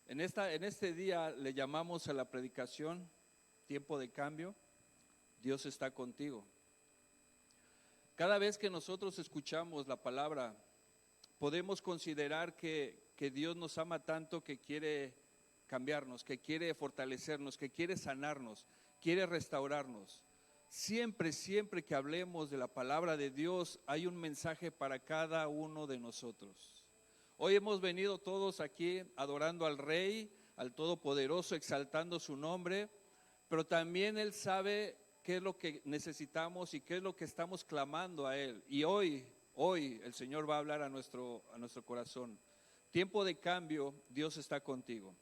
En este día le llamamos a la predicación tiempo de cambio. Dios está contigo. Cada vez que nosotros escuchamos la palabra, podemos considerar que Dios nos ama tanto que quiere cambiarnos, que quiere fortalecernos, que quiere sanarnos, quiere restaurarnos. Siempre que hablemos de la palabra de Dios, hay un mensaje para cada uno de nosotros. Hoy hemos venido todos aquí adorando al Rey, al Todopoderoso, exaltando su nombre, pero también Él sabe qué es lo que necesitamos y qué es lo que estamos clamando a Él. Y hoy el Señor va a hablar a nuestro corazón. Tiempo de cambio, Dios está contigo.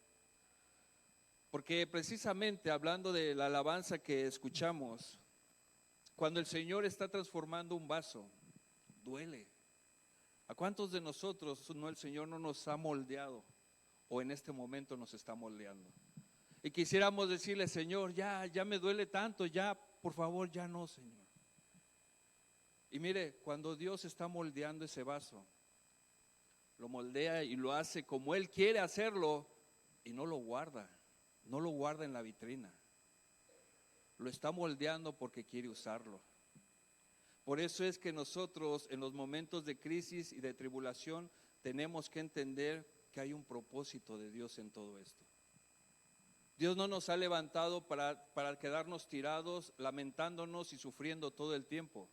Porque precisamente hablando de la alabanza que escuchamos, cuando el Señor está transformando un vaso, duele. ¿A cuántos de nosotros el Señor no nos ha moldeado o en este momento nos está moldeando? Y quisiéramos decirle, Señor, ya me duele tanto, ya, por favor, ya no, Señor. Y mire, cuando Dios está moldeando ese vaso, lo moldea y lo hace como Él quiere hacerlo y no lo guarda en la vitrina. Lo está moldeando porque quiere usarlo. Por eso es que nosotros en los momentos de crisis y de tribulación tenemos que entender que hay un propósito de Dios en todo esto. Dios no nos ha levantado para quedarnos tirados, lamentándonos y sufriendo todo el tiempo.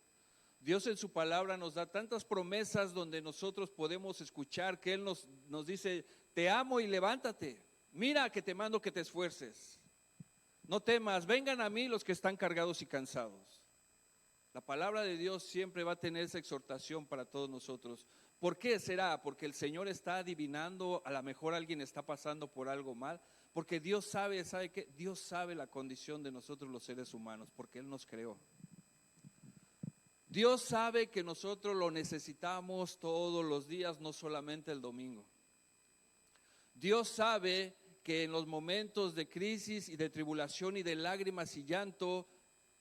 Dios en su palabra nos da tantas promesas donde nosotros podemos escuchar que Él nos dice, te amo y levántate, mira que te mando que te esfuerces. No temas, vengan a mí los que están cargados y cansados. La palabra de Dios siempre va a tener esa exhortación para todos nosotros. ¿Por qué será? Porque el Señor está adivinando, a lo mejor alguien está pasando por algo mal, porque Dios ¿sabe qué? Dios sabe la condición de nosotros los seres humanos, porque Él nos creó. Dios sabe que nosotros lo necesitamos todos los días, no solamente el domingo. Dios sabe que en los momentos de crisis y de tribulación y de lágrimas y llanto,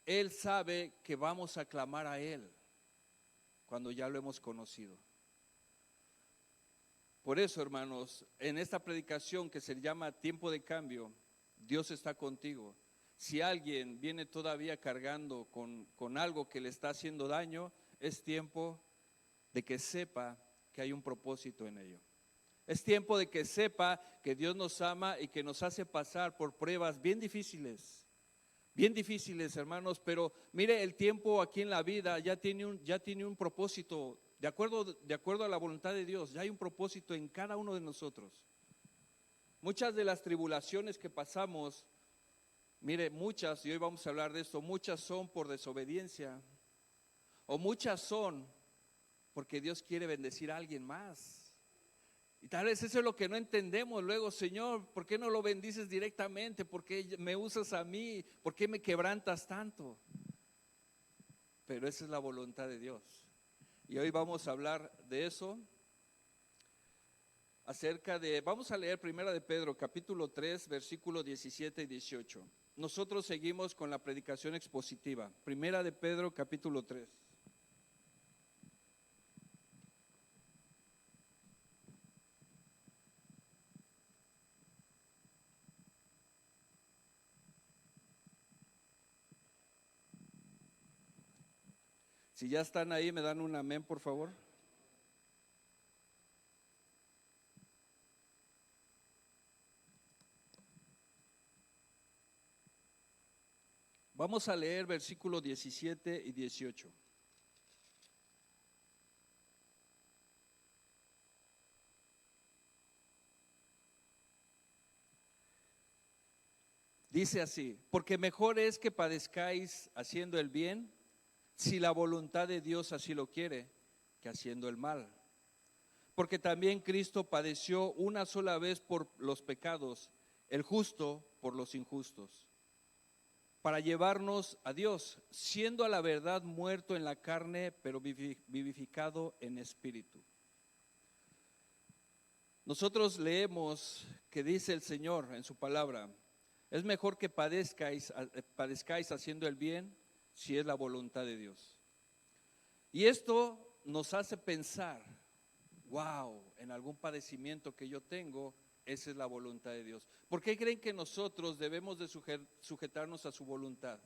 Él sabe que vamos a clamar a Él cuando ya lo hemos conocido. Por eso, hermanos, en esta predicación que se llama Tiempo de Cambio, Dios está contigo. Si alguien viene todavía cargando con algo que le está haciendo daño, es tiempo de que sepa que hay un propósito en ello. Es tiempo de que sepa que Dios nos ama y que nos hace pasar por pruebas bien difíciles, hermanos, pero mire, el tiempo aquí en la vida ya tiene un propósito, de acuerdo a la voluntad de Dios, ya hay un propósito en cada uno de nosotros. Muchas de las tribulaciones que pasamos, mire, muchas, y hoy vamos a hablar de esto, muchas son por desobediencia, o muchas son porque Dios quiere bendecir a alguien más. Y tal vez eso es lo que no entendemos luego, Señor, ¿por qué no lo bendices directamente? ¿Por qué me usas a mí? ¿Por qué me quebrantas tanto? Pero esa es la voluntad de Dios. Y hoy vamos a hablar de eso, vamos a leer 1 de Pedro, capítulo 3, versículos 17 y 18. Nosotros seguimos con la predicación expositiva. 1 de Pedro, capítulo 3. Si ya están ahí, me dan un amén, por favor. Vamos a leer versículos 17 y 18. Dice así, porque mejor es que padezcáis haciendo el bien, si la voluntad de Dios así lo quiere, que haciendo el mal. Porque también Cristo padeció una sola vez por los pecados, el justo por los injustos, para llevarnos a Dios, siendo a la verdad muerto en la carne, pero vivificado en espíritu. Nosotros leemos que dice el Señor en su palabra, es mejor que padezcáis haciendo el bien, si es la voluntad de Dios. Y esto nos hace pensar, wow, en algún padecimiento que yo tengo, esa es la voluntad de Dios. ¿Por qué creen que nosotros debemos de sujetarnos a su voluntad?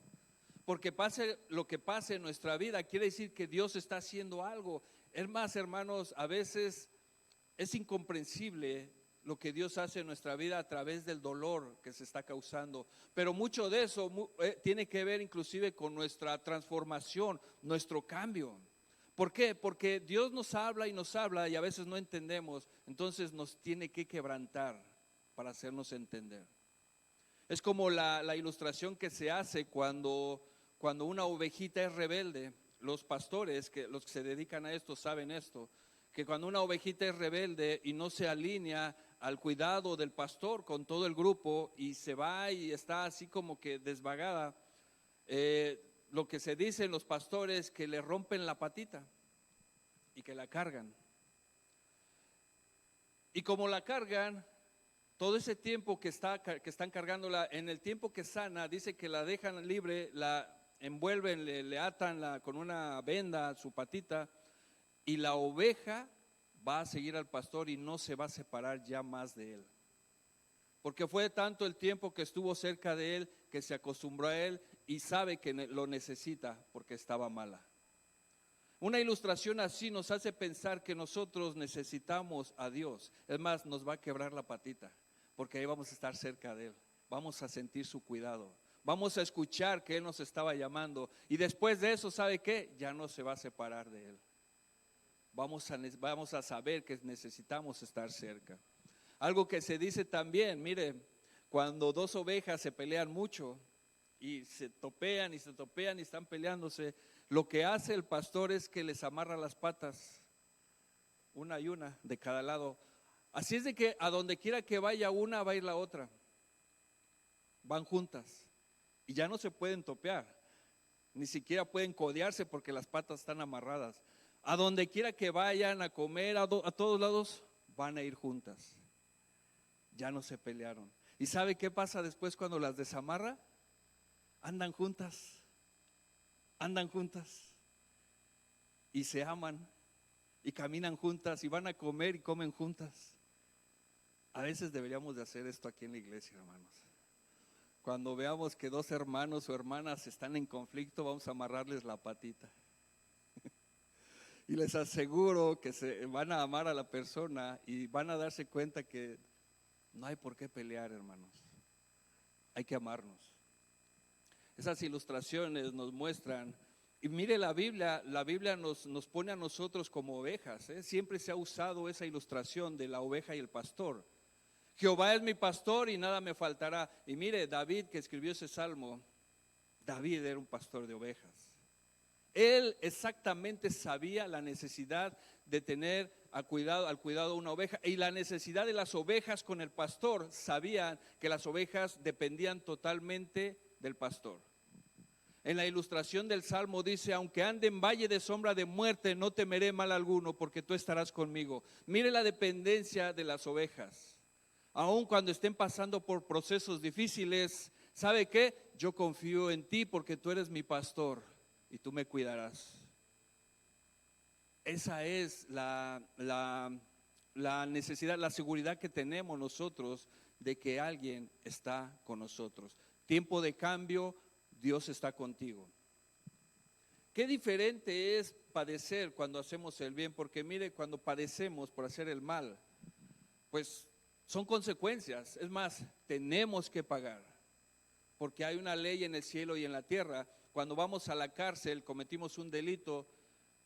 Porque pase lo que pase en nuestra vida, quiere decir que Dios está haciendo algo. Es más, hermanos, a veces es incomprensible lo que Dios hace en nuestra vida a través del dolor que se está causando. Pero mucho de eso tiene que ver inclusive con nuestra transformación, nuestro cambio. ¿Por qué? Porque Dios nos habla y a veces no entendemos. Entonces nos tiene que quebrantar para hacernos entender. Es como la ilustración que se hace cuando una ovejita es rebelde. Los pastores, los que se dedican a esto, saben esto, que cuando una ovejita es rebelde y no se alinea al cuidado del pastor con todo el grupo y se va y está así como que desvagada, lo que se dice en los pastores, que le rompen la patita y que la cargan. Y como la cargan, todo ese tiempo que están cargándola, en el tiempo que sana, dice que la dejan libre, la envuelven, le atan con una venda a su patita, y la oveja va a seguir al pastor y no se va a separar ya más de él. Porque fue tanto el tiempo que estuvo cerca de él, que se acostumbró a él y sabe que lo necesita porque estaba mala. Una ilustración así nos hace pensar que nosotros necesitamos a Dios. Es más, nos va a quebrar la patita, porque ahí vamos a estar cerca de Él. Vamos a sentir su cuidado. Vamos a escuchar que Él nos estaba llamando. Y después de eso, ¿sabe qué? Ya no se va a separar de Él. Vamos a saber que necesitamos estar cerca. Algo que se dice también, mire, cuando dos ovejas se pelean mucho y se topean y están peleándose, lo que hace el pastor es que les amarra las patas, una y una de cada lado. Así es de que a donde quiera que vaya una, va a ir la otra. Van juntas y ya no se pueden topear, ni siquiera pueden codearse porque las patas están amarradas. A donde quiera que vayan a comer, a todos lados, van a ir juntas. Ya no se pelearon. ¿Y sabe qué pasa después cuando las desamarra? Andan juntas y se aman y caminan juntas y van a comer y comen juntas. A veces deberíamos de hacer esto aquí en la iglesia, hermanos. Cuando veamos que dos hermanos o hermanas están en conflicto, vamos a amarrarles la patita. Y les aseguro que se van a amar a la persona y van a darse cuenta que no hay por qué pelear, hermanos. Hay que amarnos. Esas ilustraciones nos muestran, y mire la Biblia nos pone a nosotros como ovejas, ¿eh? Siempre se ha usado esa ilustración de la oveja y el pastor. Jehová es mi pastor y nada me faltará. Y mire, David, que escribió ese salmo, David era un pastor de ovejas. Él exactamente sabía la necesidad de tener al cuidado de una oveja y la necesidad de las ovejas con el pastor. Sabían que las ovejas dependían totalmente del pastor. En la ilustración del Salmo dice: aunque ande en valle de sombra de muerte, no temeré mal alguno, porque tú estarás conmigo. Mire la dependencia de las ovejas. Aun cuando estén pasando por procesos difíciles, ¿sabe qué? Yo confío en ti porque tú eres mi pastor y tú me cuidarás. Esa es la necesidad, la seguridad que tenemos nosotros de que alguien está con nosotros. Tiempo de cambio, Dios está contigo. Qué diferente es padecer cuando hacemos el bien, porque mire, cuando padecemos por hacer el mal, pues son consecuencias. Es más, tenemos que pagar, porque hay una ley en el cielo y en la tierra. Cuando vamos a la cárcel, cometimos un delito.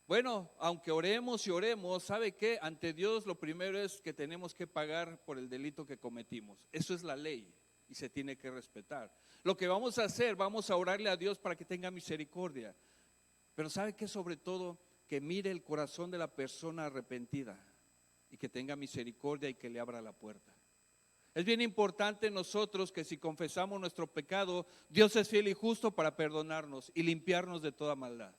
Bueno, aunque oremos y oremos, ¿sabe qué? Ante Dios lo primero es que tenemos que pagar por el delito que cometimos. Eso es la ley y se tiene que respetar. Lo que vamos a hacer, vamos a orarle a Dios para que tenga misericordia. Pero ¿sabe qué? Sobre todo, que mire el corazón de la persona arrepentida y que tenga misericordia y que le abra la puerta. Es bien importante nosotros que si confesamos nuestro pecado, Dios es fiel y justo para perdonarnos y limpiarnos de toda maldad.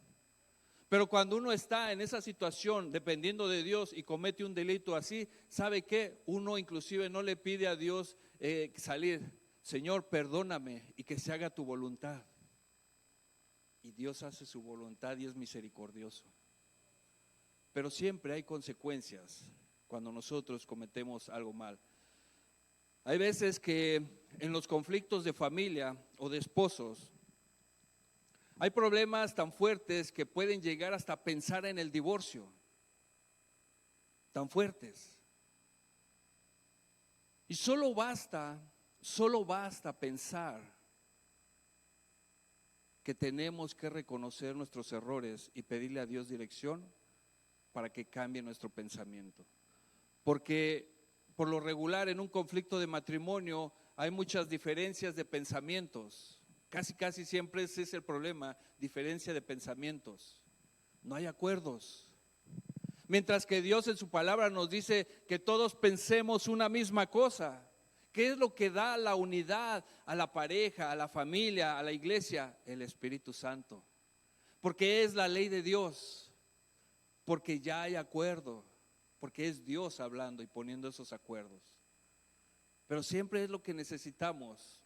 Pero cuando uno está en esa situación dependiendo de Dios y comete un delito así, ¿sabe qué? Uno inclusive no le pide a Dios salir. Señor, perdóname y que se haga tu voluntad. Y Dios hace su voluntad y es misericordioso. Pero siempre hay consecuencias cuando nosotros cometemos algo mal. Hay veces que en los conflictos de familia o de esposos, hay problemas tan fuertes que pueden llegar hasta pensar en el divorcio, tan fuertes. Y solo basta pensar que tenemos que reconocer nuestros errores y pedirle a Dios dirección para que cambie nuestro pensamiento. Porque por lo regular en un conflicto de matrimonio hay muchas diferencias de pensamientos. Casi siempre ese es el problema, diferencia de pensamientos. No hay acuerdos. Mientras que Dios en su palabra nos dice que todos pensemos una misma cosa. ¿Qué es lo que da la unidad a la pareja, a la familia, a la iglesia? El Espíritu Santo. Porque es la ley de Dios. Porque ya hay acuerdo. Porque es Dios hablando y poniendo esos acuerdos. Pero siempre es lo que necesitamos,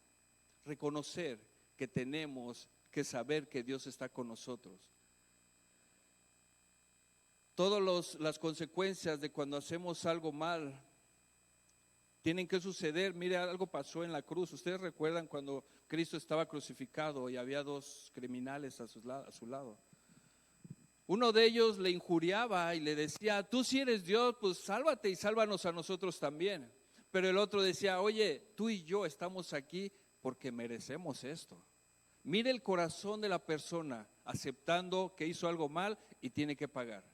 reconocer que tenemos que saber que Dios está con nosotros. Todas las consecuencias de cuando hacemos algo mal tienen que suceder. Mire, algo pasó en la cruz. Ustedes recuerdan cuando Cristo estaba crucificado y había dos criminales a su lado. Uno de ellos le injuriaba y le decía: tú si eres Dios, pues sálvate y sálvanos a nosotros también. Pero el otro decía: oye, tú y yo estamos aquí porque merecemos esto. Mire el corazón de la persona aceptando que hizo algo mal y tiene que pagar.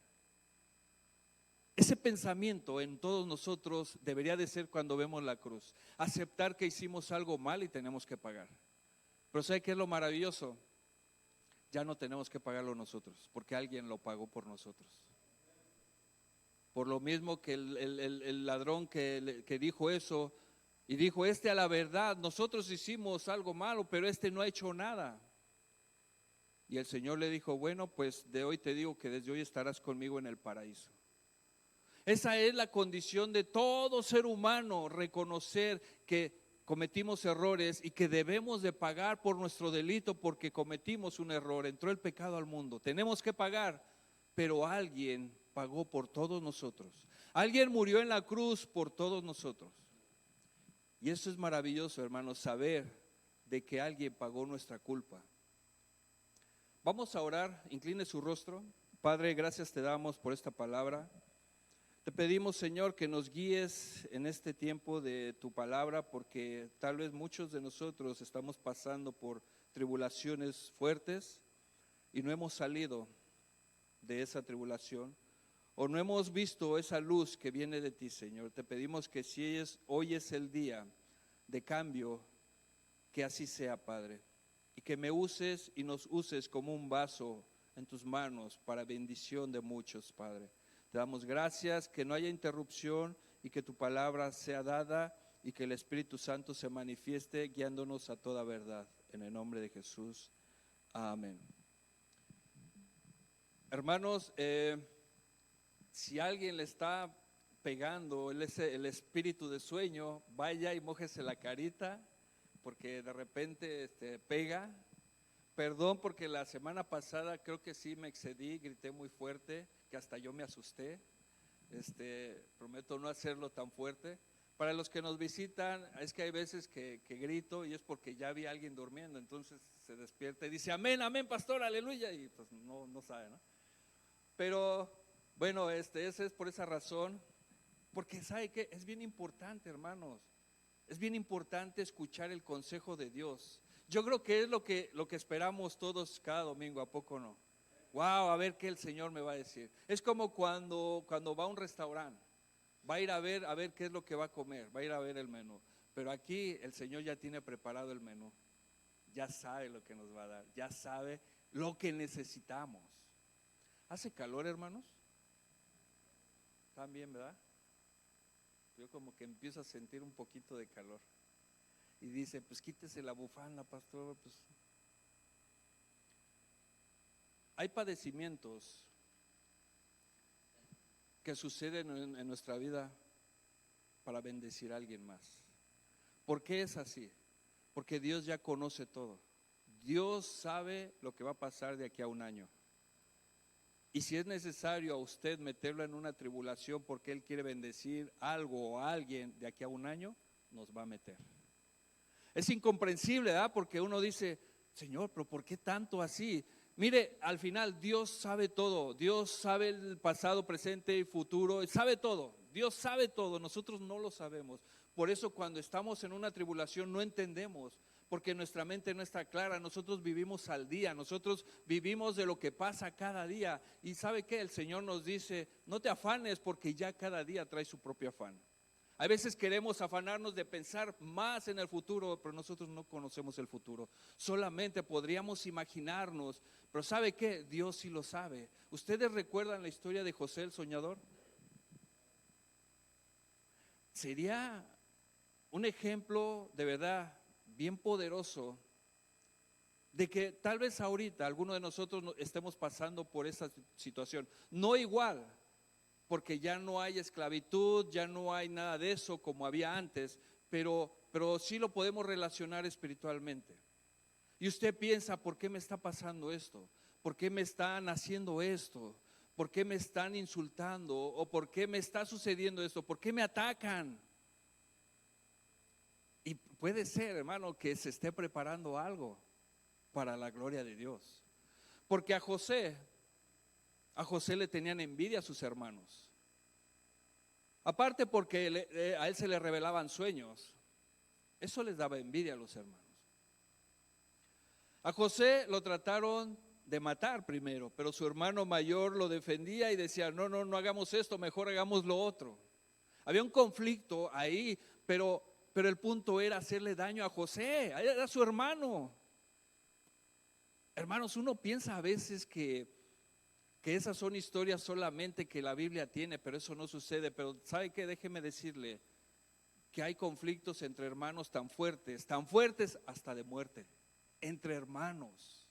Ese pensamiento en todos nosotros debería de ser cuando vemos la cruz. Aceptar que hicimos algo mal y tenemos que pagar. Pero ¿sabe qué es lo maravilloso? Ya no tenemos que pagarlo nosotros, porque alguien lo pagó por nosotros. Por lo mismo que el ladrón que dijo eso, y dijo: a la verdad, nosotros hicimos algo malo, pero no ha hecho nada. Y el Señor le dijo: bueno, pues de hoy te digo que desde hoy estarás conmigo en el paraíso. Esa es la condición de todo ser humano, reconocer que cometimos errores y que debemos de pagar por nuestro delito porque cometimos un error. Entró el pecado al mundo, tenemos que pagar, pero alguien pagó por todos nosotros. Alguien murió en la cruz por todos nosotros. Y eso es maravilloso, hermanos, saber de que alguien pagó nuestra culpa. Vamos a orar, incline su rostro. Padre, gracias te damos por esta palabra. Te pedimos, Señor, que nos guíes en este tiempo de tu palabra, porque tal vez muchos de nosotros estamos pasando por tribulaciones fuertes y no hemos salido de esa tribulación, o no hemos visto esa luz que viene de ti, Señor. Te pedimos que si hoy es el día de cambio, que así sea, Padre, y que me uses y nos uses como un vaso en tus manos para bendición de muchos, Padre. Te damos gracias, que no haya interrupción y que tu palabra sea dada y que el Espíritu Santo se manifieste guiándonos a toda verdad. En el nombre de Jesús, amén. Hermanos, si alguien le está pegando el espíritu de sueño, vaya y mójese la carita, porque de repente pega. Perdón, porque la semana pasada creo que sí me excedí, grité muy fuerte, que hasta yo me asusté. Prometo no hacerlo tan fuerte. Para los que nos visitan, es que hay veces que grito y es porque ya vi a alguien durmiendo, entonces se despierta y dice: amén, amén, pastor, aleluya, y pues no sabe, ¿no? Pero bueno, ese es por esa razón, porque sabe que es bien importante, hermanos, es bien importante escuchar el consejo de Dios. Yo creo que es lo que esperamos todos cada domingo, ¿a poco no? Wow, a ver qué el Señor me va a decir. Es como cuando va a un restaurante, va a ir a ver qué es lo que va a comer, va a ir a ver el menú. Pero aquí el Señor ya tiene preparado el menú, ya sabe lo que nos va a dar, ya sabe lo que necesitamos. ¿Hace calor, hermanos? También, ¿verdad? Yo como que empiezo a sentir un poquito de calor. Y dice: pues quítese la bufanda, pastor. Pues hay padecimientos que suceden en nuestra vida para bendecir a alguien más. ¿Por qué es así? Porque Dios ya conoce todo. Dios sabe lo que va a pasar de aquí a un año. Y si es necesario a usted meterlo en una tribulación porque Él quiere bendecir algo o a alguien de aquí a un año, nos va a meter. Es incomprensible, ¿verdad? Porque uno dice, Señor, pero ¿por qué tanto así? Mire, al final Dios sabe todo. Dios sabe el pasado, presente y futuro. Sabe todo. Dios sabe todo. Nosotros no lo sabemos. Por eso cuando estamos en una tribulación no entendemos, porque nuestra mente no está clara. Nosotros vivimos al día. Nosotros vivimos de lo que pasa cada día. Y ¿sabe qué? El Señor nos dice, no te afanes, porque ya cada día trae su propio afán. A veces queremos afanarnos de pensar más en el futuro, pero nosotros no conocemos el futuro. Solamente podríamos imaginarnos, pero ¿sabe qué? Dios sí lo sabe. ¿Ustedes recuerdan la historia de José el soñador? Sería un ejemplo de verdad bien poderoso de que tal vez ahorita alguno de nosotros estemos pasando por esa situación. No igual, porque ya no hay esclavitud, ya no hay nada de eso como había antes, pero sí lo podemos relacionar espiritualmente. Y usted piensa, ¿por qué me está pasando esto? ¿Por qué me están haciendo esto? ¿Por qué me están insultando? ¿O por qué me está sucediendo esto? ¿Por qué me atacan? Y puede ser, hermano, que se esté preparando algo para la gloria de Dios. Porque a José le tenían envidia a sus hermanos. Aparte porque a él se le revelaban sueños. Eso les daba envidia a los hermanos. A José lo trataron de matar primero, pero su hermano mayor lo defendía y decía, no hagamos esto, mejor hagamos lo otro. Había un conflicto ahí, pero el punto era hacerle daño a José, era su hermano. Hermanos, uno piensa a veces que esas son historias solamente que la Biblia tiene, pero eso no sucede. Pero ¿sabe qué? Déjeme decirle que hay conflictos entre hermanos tan fuertes hasta de muerte, entre hermanos.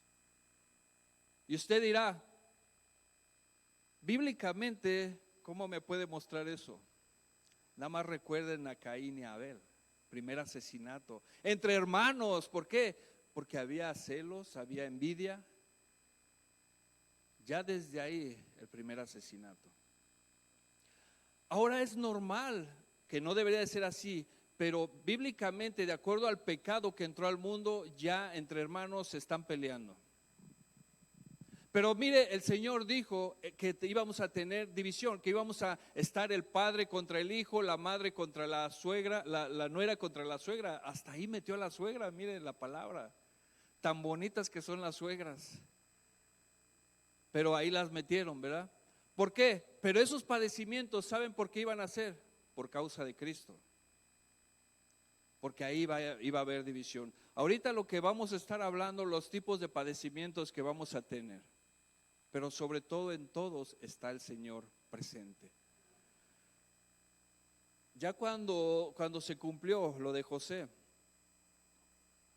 Y usted dirá, bíblicamente, ¿cómo me puede mostrar eso? Nada más recuerden a Caín y a Abel, primer asesinato, entre hermanos. ¿Por qué? Porque había celos, había envidia. Ya desde ahí el primer asesinato. Ahora es normal, que no debería de ser así, pero bíblicamente, de acuerdo al pecado que entró al mundo, ya entre hermanos se están peleando. Pero mire, el Señor dijo que íbamos a tener división, que íbamos a estar el padre contra el hijo, la madre contra la suegra, la nuera contra la suegra. Hasta ahí metió a la suegra, mire la palabra. Tan bonitas que son las suegras. Pero ahí las metieron, ¿verdad? ¿Por qué? Pero esos padecimientos, ¿saben por qué iban a ser? Por causa de Cristo. Porque ahí iba a haber división. Ahorita lo que vamos a estar hablando, los tipos de padecimientos que vamos a tener. Pero sobre todo en todos está el Señor presente. Ya cuando se cumplió lo de José,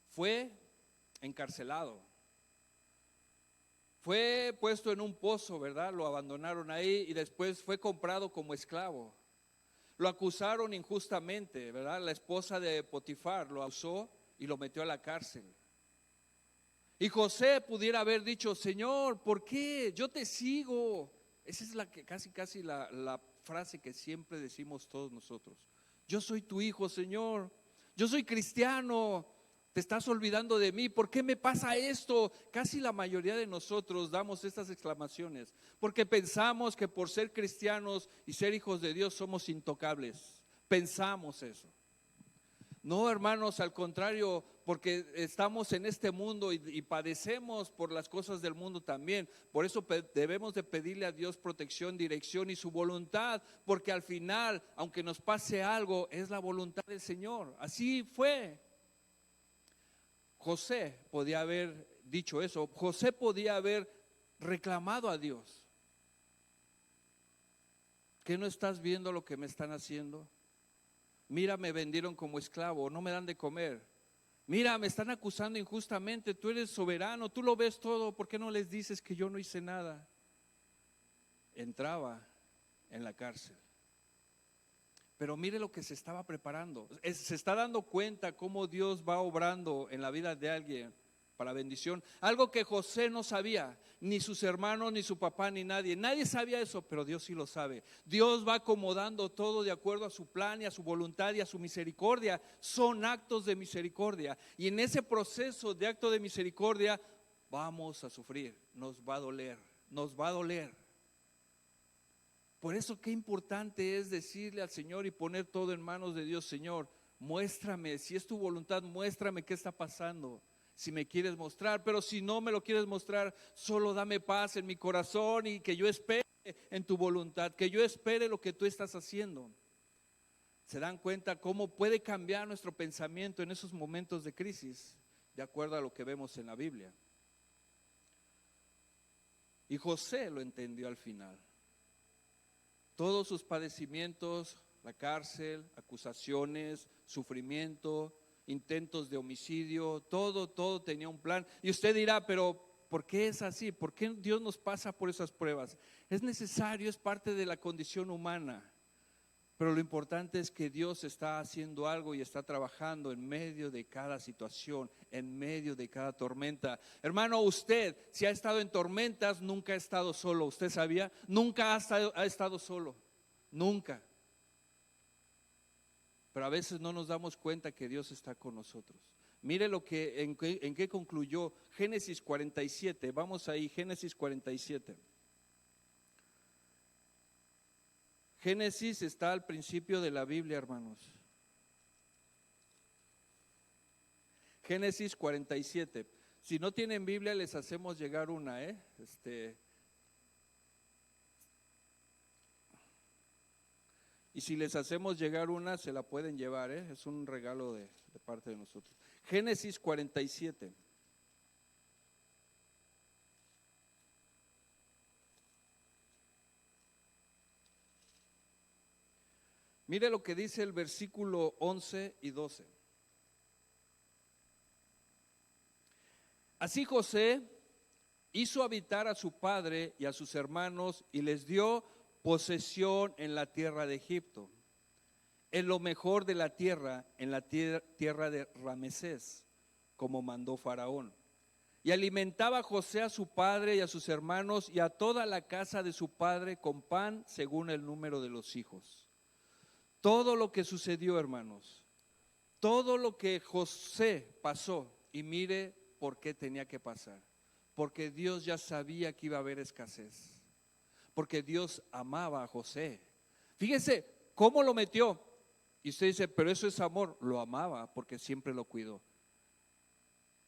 fue encarcelado. Fue puesto en un pozo, ¿verdad? Lo abandonaron ahí y después fue comprado como esclavo. Lo acusaron injustamente, ¿verdad? La esposa de Potifar lo acusó y lo metió a la cárcel. Y José pudiera haber dicho, Señor, ¿por qué? Yo te sigo. Esa es casi la frase que siempre decimos todos nosotros. Yo soy tu hijo, Señor. Yo soy cristiano. Te estás olvidando de mí. ¿Por qué me pasa esto? Casi la mayoría de nosotros damos estas exclamaciones porque pensamos que por ser cristianos y ser hijos de Dios somos intocables. Pensamos eso. No, hermanos, al contrario, porque estamos en este mundo y padecemos por las cosas del mundo también. Por eso debemos de pedirle a Dios protección, dirección y su voluntad, porque al final, aunque nos pase algo, es la voluntad del Señor. Así fue. José podía haber dicho eso. José podía haber reclamado a Dios. ¿Qué no estás viendo lo que me están haciendo? Mira, me vendieron como esclavo, no me dan de comer. Mira, me están acusando injustamente, tú eres soberano, tú lo ves todo, ¿por qué no les dices que yo no hice nada? Entraba en la cárcel. Pero mire lo que se estaba preparando. Se está dando cuenta cómo Dios va obrando en la vida de alguien para bendición. Algo que José no sabía, ni sus hermanos, ni su papá, ni nadie. Nadie sabía eso, pero Dios sí lo sabe. Dios va acomodando todo de acuerdo a su plan y a su voluntad y a su misericordia. Son actos de misericordia. Y en ese proceso de acto de misericordia vamos a sufrir, nos va a doler, nos va a doler. Por eso qué importante es decirle al Señor y poner todo en manos de Dios. Señor, muéstrame, si es tu voluntad, muéstrame qué está pasando, si me quieres mostrar, pero si no me lo quieres mostrar, solo dame paz en mi corazón y que yo espere en tu voluntad, que yo espere lo que tú estás haciendo. ¿Se dan cuenta cómo puede cambiar nuestro pensamiento en esos momentos de crisis? De acuerdo a lo que vemos en la Biblia. Y José lo entendió al final. Todos sus padecimientos, la cárcel, acusaciones, sufrimiento, intentos de homicidio, todo tenía un plan. Y usted dirá, pero ¿por qué es así? ¿Por qué Dios nos pasa por esas pruebas? Es necesario, es parte de la condición humana. Pero lo importante es que Dios está haciendo algo y está trabajando en medio de cada situación, en medio de cada tormenta. Hermano, usted, si ha estado en tormentas, nunca ha estado solo. ¿Usted sabía? Nunca ha estado solo. Nunca. Pero a veces no nos damos cuenta que Dios está con nosotros. Mire en qué concluyó Génesis 47. Vamos ahí, Génesis 47. Génesis está al principio de la Biblia, hermanos. Génesis 47. Si no tienen Biblia, les hacemos llegar una, y si les hacemos llegar una, se la pueden llevar, es un regalo de parte de nosotros. Génesis 47. Mire lo que dice el versículo 11 y 12. Así José hizo habitar a su padre y a sus hermanos y les dio posesión en la tierra de Egipto, en lo mejor de la tierra, en la tierra de Ramesés, como mandó Faraón. Y alimentaba José a su padre y a sus hermanos y a toda la casa de su padre con pan según el número de los hijos. Todo lo que sucedió, hermanos, todo lo que José pasó, y mire por qué tenía que pasar, porque Dios ya sabía que iba a haber escasez, porque Dios amaba a José. Fíjese cómo lo metió, y usted dice, pero eso es amor. Lo amaba porque siempre lo cuidó.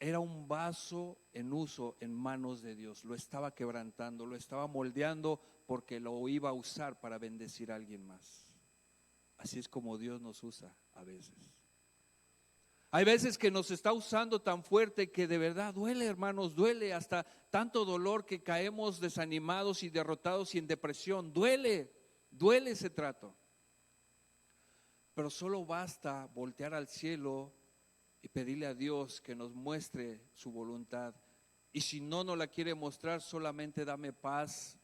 Era un vaso en uso en manos de Dios, lo estaba quebrantando, lo estaba moldeando porque lo iba a usar para bendecir a alguien más. Así es como Dios nos usa a veces. Hay veces que nos está usando tan fuerte que de verdad duele, hermanos, duele, hasta tanto dolor que caemos desanimados y derrotados y en depresión. Duele ese trato. Pero solo basta voltear al cielo y pedirle a Dios que nos muestre su voluntad. Y si no nos la quiere mostrar, solamente dame paz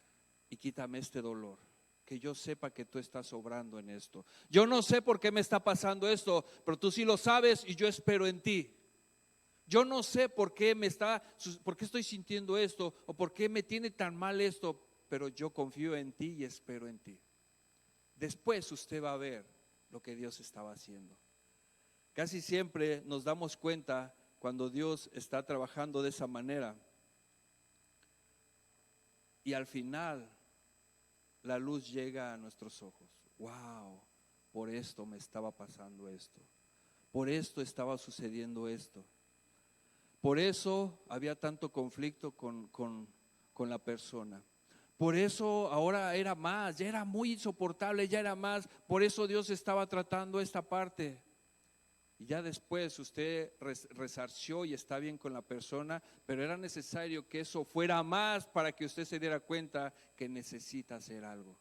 y quítame este dolor. Que yo sepa que tú estás obrando en esto. Yo no sé por qué me está pasando esto, pero tú sí lo sabes y yo espero en ti. Yo no sé por qué estoy sintiendo esto o por qué me tiene tan mal esto, pero yo confío en ti y espero en ti. Después usted va a ver lo que Dios estaba haciendo. Casi siempre nos damos cuenta cuando Dios está trabajando de esa manera y al final la luz llega a nuestros ojos. Wow, por esto me estaba pasando esto. Por esto estaba sucediendo esto. Por eso había tanto conflicto con la persona. Por eso ahora era más, ya era muy insoportable, ya era más. Por eso Dios estaba tratando esta parte. Y ya después usted resarció y está bien con la persona, pero era necesario que eso fuera más para que usted se diera cuenta que necesita hacer algo.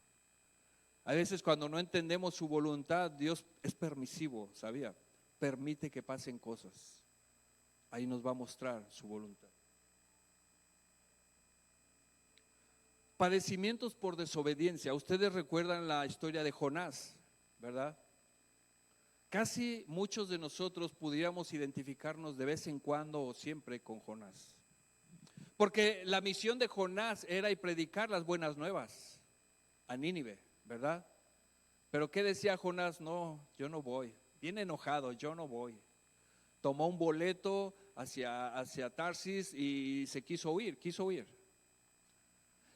A veces cuando no entendemos su voluntad, Dios es permisivo, ¿sabía? Permite que pasen cosas. Ahí nos va a mostrar su voluntad. Padecimientos por desobediencia. Ustedes recuerdan la historia de Jonás, ¿verdad? Casi muchos de nosotros pudiéramos identificarnos de vez en cuando o siempre con Jonás. Porque la misión de Jonás era ir predicar las buenas nuevas a Nínive, ¿verdad? Pero ¿qué decía Jonás? No, yo no voy. Bien enojado, yo no voy. Tomó un boleto hacia Tarsis y se quiso huir.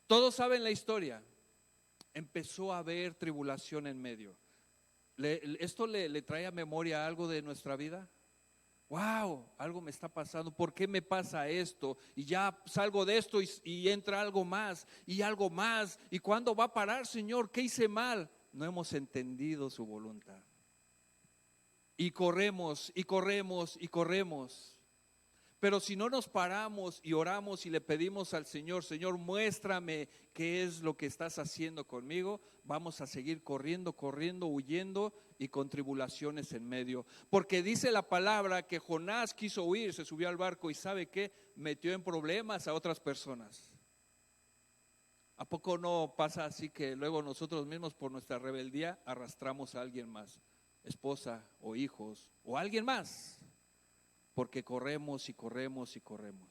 Todos saben la historia. Empezó a haber tribulación en medio. ¿Esto le trae a memoria algo de nuestra vida? Wow, algo me está pasando. ¿Por qué me pasa esto? Y ya salgo de esto y entra algo más y algo más. ¿Y cuándo va a parar, Señor? ¿Qué hice mal? No hemos entendido su voluntad. Y corremos y corremos y corremos. Pero si no nos paramos y oramos y le pedimos al Señor, Señor, muéstrame qué es lo que estás haciendo conmigo, vamos a seguir corriendo, huyendo y con tribulaciones en medio. Porque dice la palabra que Jonás quiso huir, se subió al barco y ¿sabe qué? Metió en problemas a otras personas. ¿A poco no pasa así que luego nosotros mismos por nuestra rebeldía arrastramos a alguien más? Esposa o hijos o alguien más. Porque corremos y corremos y corremos.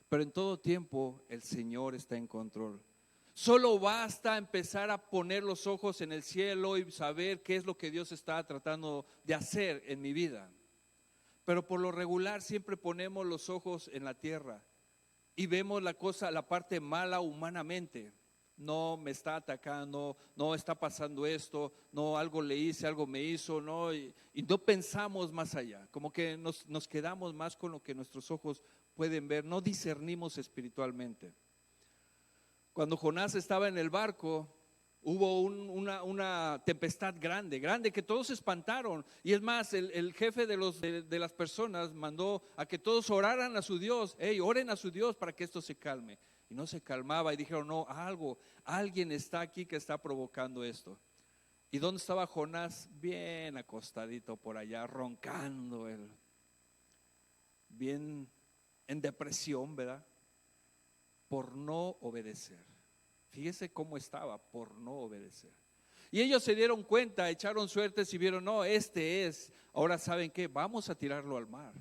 Pero en todo tiempo el Señor está en control. Solo basta empezar a poner los ojos en el cielo y saber qué es lo que Dios está tratando de hacer en mi vida. Pero por lo regular siempre ponemos los ojos en la tierra y vemos la parte mala humanamente. No, me está atacando, no está pasando esto, no, algo le hice, algo me hizo, no, y no pensamos más allá, como que nos quedamos más con lo que nuestros ojos pueden ver, no discernimos espiritualmente. Cuando Jonás estaba en el barco, hubo una tempestad grande que todos se espantaron, y es más, el jefe de las personas mandó a que todos oraran a su Dios. Oren a su Dios para que esto se calme. Y no se calmaba y dijeron, no, alguien está aquí que está provocando esto. ¿Y dónde estaba Jonás? Bien acostadito por allá, roncando él, bien en depresión, ¿verdad? Por no obedecer. Fíjese cómo estaba, por no obedecer. Y ellos se dieron cuenta, echaron suertes y vieron, no, este es. Ahora ¿saben qué? Vamos a tirarlo al mar.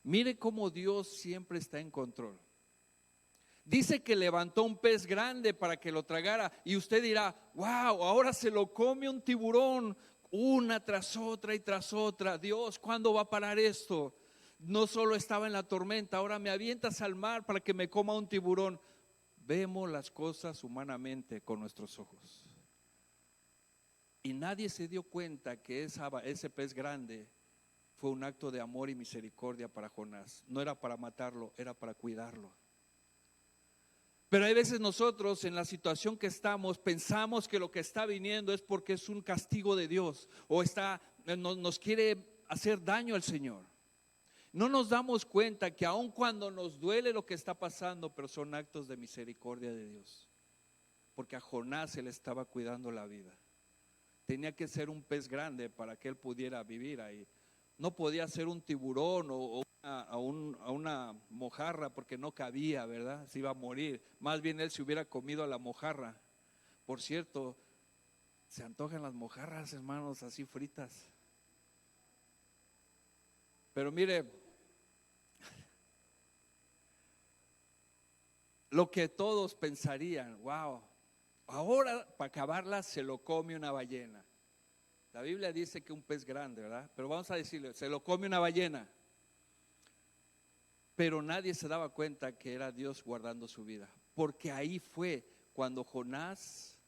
Mire cómo Dios siempre está en control. Dice que levantó un pez grande para que lo tragara. Y usted dirá, wow, ahora se lo come un tiburón, una tras otra y tras otra. Dios, ¿cuándo va a parar esto? No solo estaba en la tormenta, ahora me avientas al mar para que me coma un tiburón. Vemos las cosas humanamente con nuestros ojos. Y nadie se dio cuenta que ese pez grande fue un acto de amor y misericordia para Jonás. No era para matarlo, era para cuidarlo. Pero hay veces nosotros en la situación que estamos pensamos que lo que está viniendo es porque es un castigo de Dios o nos quiere hacer daño al Señor. No nos damos cuenta que aun cuando nos duele lo que está pasando, pero son actos de misericordia de Dios. Porque a Jonás se le estaba cuidando la vida. Tenía que ser un pez grande para que él pudiera vivir ahí. No podía ser un tiburón o una mojarra porque no cabía, ¿verdad? Se iba a morir. Más bien él se hubiera comido a la mojarra. Por cierto, se antojan las mojarras, hermanos, así fritas. Pero mire, lo que todos pensarían, wow, ahora para acabarla se lo come una ballena. La Biblia dice que un pez grande, ¿verdad? Pero vamos a decirle, se lo come una ballena. Pero nadie se daba cuenta que era Dios guardando su vida. Porque ahí fue cuando Jonás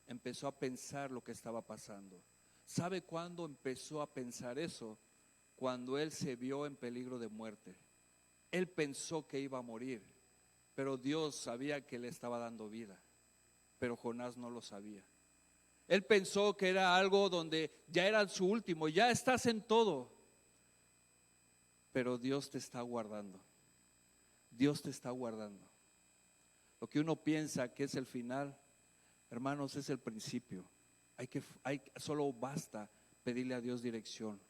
empezó a pensar lo que estaba pasando. ¿Sabe cuándo empezó a pensar eso? Cuando él se vio en peligro de muerte. Él pensó que iba a morir, pero Dios sabía que le estaba dando vida. Pero Jonás no lo sabía. Él pensó que era algo donde ya era su último, ya estás en todo. Pero Dios te está guardando. Dios te está guardando. Lo que uno piensa que es el final, hermanos, es el principio. Solo basta pedirle a Dios dirección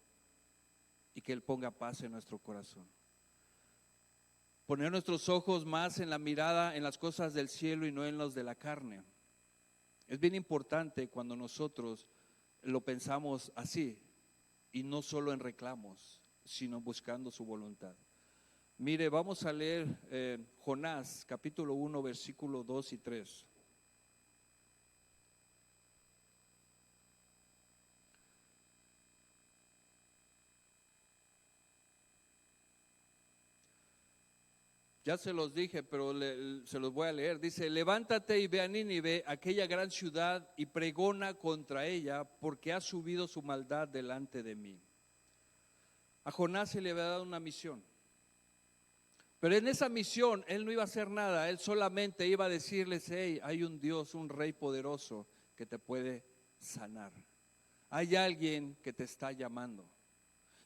y que Él ponga paz en nuestro corazón. Poner nuestros ojos más en la mirada en las cosas del cielo y no en los de la carne. Es bien importante cuando nosotros lo pensamos así, y no solo en reclamos, sino buscando su voluntad. Mire, vamos a leer Jonás, capítulo 1, versículo 2 y 3. Ya se los dije, pero se los voy a leer. Dice: levántate y ve a Nínive, aquella gran ciudad, y pregona contra ella, porque ha subido su maldad delante de mí. A Jonás se le había dado una misión, pero en esa misión él no iba a hacer nada. Él solamente iba a decirles: hey, hay un Dios, un rey poderoso que te puede sanar. Hay alguien que te está llamando.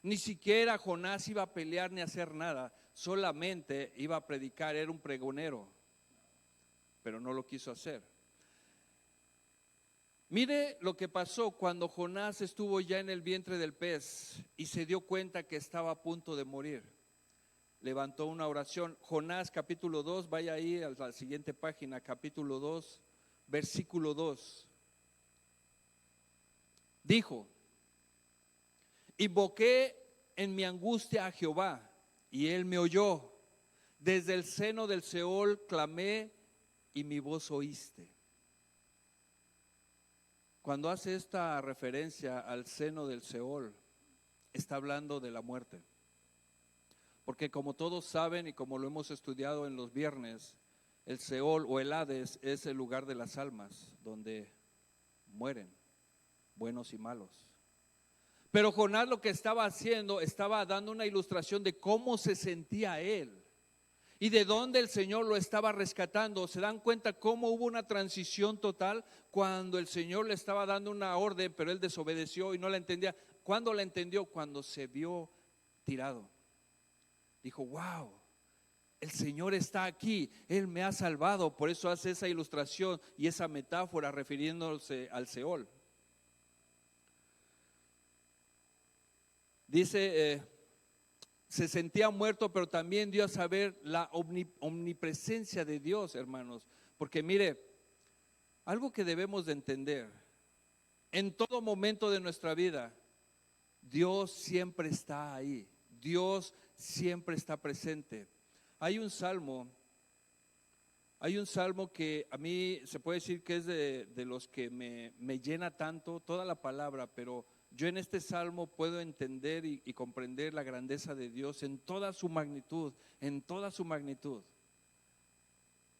Ni siquiera Jonás iba a pelear ni a hacer nada, solamente iba a predicar, era un pregonero, pero no lo quiso hacer. Mire lo que pasó cuando Jonás estuvo ya en el vientre del pez y se dio cuenta que estaba a punto de morir. Levantó una oración. Jonás capítulo 2, vaya ahí a la siguiente página, capítulo 2, versículo 2. Dijo: invoqué en mi angustia a Jehová, y él me oyó. Desde el seno del Seol clamé, y mi voz oíste. Cuando hace esta referencia al seno del Seol, está hablando de la muerte. Porque como todos saben y como lo hemos estudiado en los viernes, el Seol o el Hades es el lugar de las almas, donde mueren buenos y malos. Pero Jonás lo que estaba haciendo, estaba dando una ilustración de cómo se sentía él y de dónde el Señor lo estaba rescatando. ¿Se dan cuenta cómo hubo una transición total cuando el Señor le estaba dando una orden, pero él desobedeció y no la entendía? ¿Cuándo la entendió? Cuando se vio tirado. Dijo: wow, el Señor está aquí, Él me ha salvado. Por eso hace esa ilustración y esa metáfora refiriéndose al Seol. Dice, se sentía muerto, pero también dio a saber la omnipresencia de Dios, hermanos. Porque mire, algo que debemos de entender, en todo momento de nuestra vida, Dios siempre está ahí, Dios siempre está presente. Hay un salmo que a mí se puede decir que es de los que me llena tanto, toda la palabra, pero yo en este salmo puedo entender y comprender la grandeza de Dios en toda su magnitud, en toda su magnitud.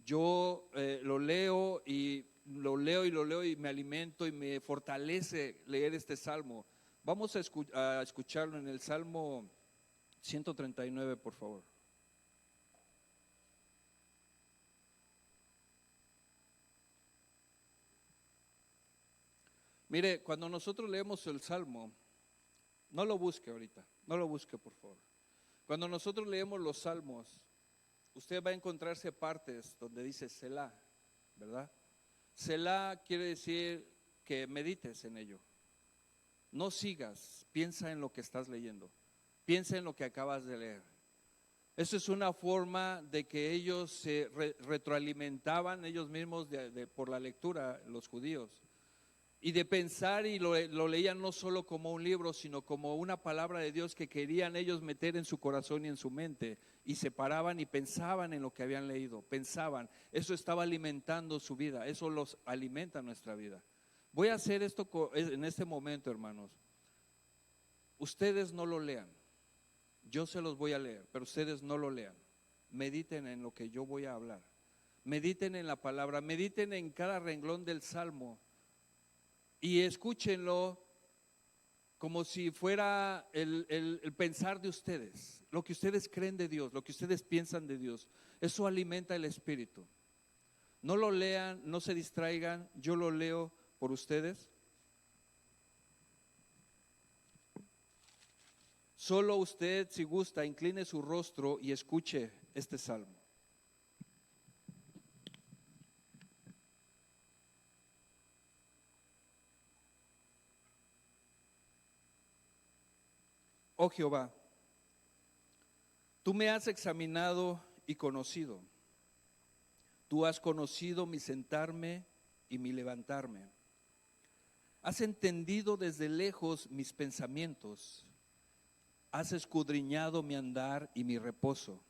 Yo lo leo y lo leo y lo leo y me alimento y me fortalece leer este salmo. Vamos a escucharlo en el Salmo 139, por favor. Mire, cuando nosotros leemos el Salmo, no lo busque ahorita, no lo busque, por favor. Cuando nosotros leemos los Salmos, usted va a encontrarse partes donde dice Selah, ¿verdad? Selah quiere decir que medites en ello. No sigas, piensa en lo que estás leyendo, piensa en lo que acabas de leer. Eso es una forma de que ellos se retroalimentaban ellos mismos por la lectura, los judíos. Y de pensar y lo leían no solo como un libro, sino como una palabra de Dios que querían ellos meter en su corazón y en su mente. Y se paraban y pensaban en lo que habían leído, pensaban. Eso estaba alimentando su vida, eso los alimenta nuestra vida. Voy a hacer esto en este momento, hermanos. Ustedes no lo lean, yo se los voy a leer, pero ustedes no lo lean. Mediten en lo que yo voy a hablar. Mediten en la palabra, mediten en cada renglón del Salmo. Y escúchenlo como si fuera el pensar de ustedes, lo que ustedes creen de Dios, lo que ustedes piensan de Dios. Eso alimenta el espíritu. No lo lean, no se distraigan, yo lo leo por ustedes. Solo usted, si gusta, incline su rostro y escuche este salmo. Oh Jehová, tú me has examinado y conocido. Tú has conocido mi sentarme y mi levantarme. Has entendido desde lejos mis pensamientos. Has escudriñado mi andar y mi reposo,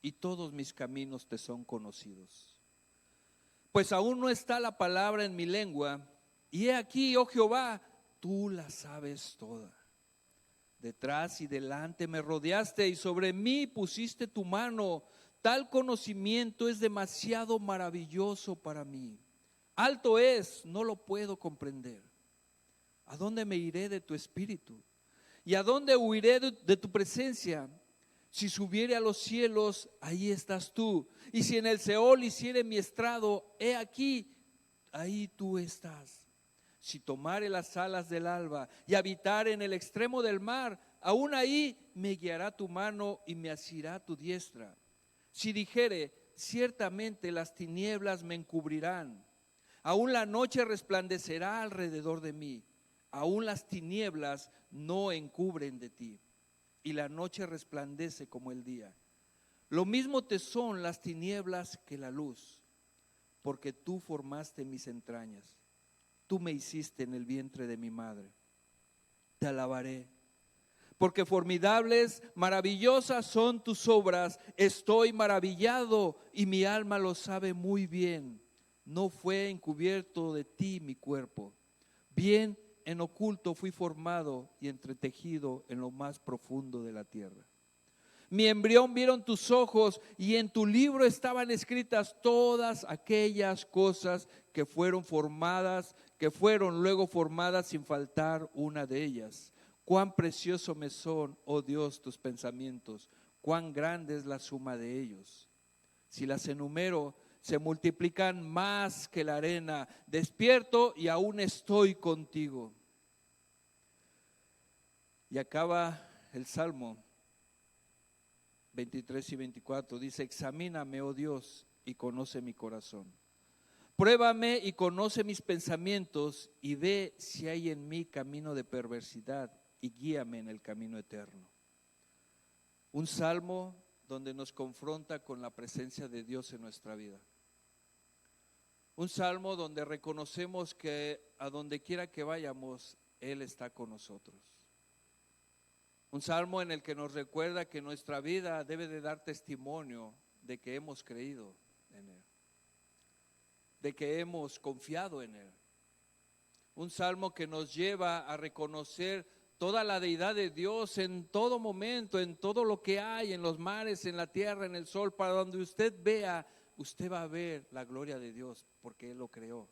y todos mis caminos te son conocidos. Pues aún no está la palabra en mi lengua, y he aquí, oh Jehová, tú la sabes toda. Detrás y delante me rodeaste y sobre mí pusiste tu mano. Tal conocimiento es demasiado maravilloso para mí. Alto es, no lo puedo comprender. ¿A dónde me iré de tu espíritu? ¿Y a dónde huiré de tu presencia? Si subiere a los cielos, ahí estás tú. Y si en el Seol hiciere mi estrado, he aquí, ahí tú estás. Si tomare las alas del alba y habitar en el extremo del mar, aún ahí me guiará tu mano y me asirá tu diestra. Si dijere, ciertamente las tinieblas me encubrirán, aún la noche resplandecerá alrededor de mí. Aún las tinieblas no encubren de ti, y la noche resplandece como el día. Lo mismo te son las tinieblas que la luz, porque tú formaste mis entrañas. Tú me hiciste en el vientre de mi madre. Te alabaré, porque formidables, maravillosas son tus obras. Estoy maravillado y mi alma lo sabe muy bien. No fue encubierto de ti mi cuerpo. Bien en oculto fui formado y entretejido en lo más profundo de la tierra. Mi embrión vieron tus ojos y en tu libro estaban escritas todas aquellas cosas que fueron luego formadas sin faltar una de ellas. Cuán precioso me son, oh Dios, tus pensamientos, cuán grande es la suma de ellos. Si las enumero, se multiplican más que la arena. Despierto y aún estoy contigo. Y acaba el Salmo 23 y 24. Dice: examíname, oh Dios, y conoce mi corazón. Pruébame y conoce mis pensamientos, y ve si hay en mí camino de perversidad, y guíame en el camino eterno. Un salmo donde nos confronta con la presencia de Dios en nuestra vida. Un salmo donde reconocemos que a donde quiera que vayamos, Él está con nosotros. Un salmo en el que nos recuerda que nuestra vida debe de dar testimonio de que hemos creído en Él, de que hemos confiado en Él. Un salmo que nos lleva a reconocer toda la deidad de Dios en todo momento, en todo lo que hay, en los mares, en la tierra, en el sol. Para donde usted vea, usted va a ver la gloria de Dios, porque Él lo creó.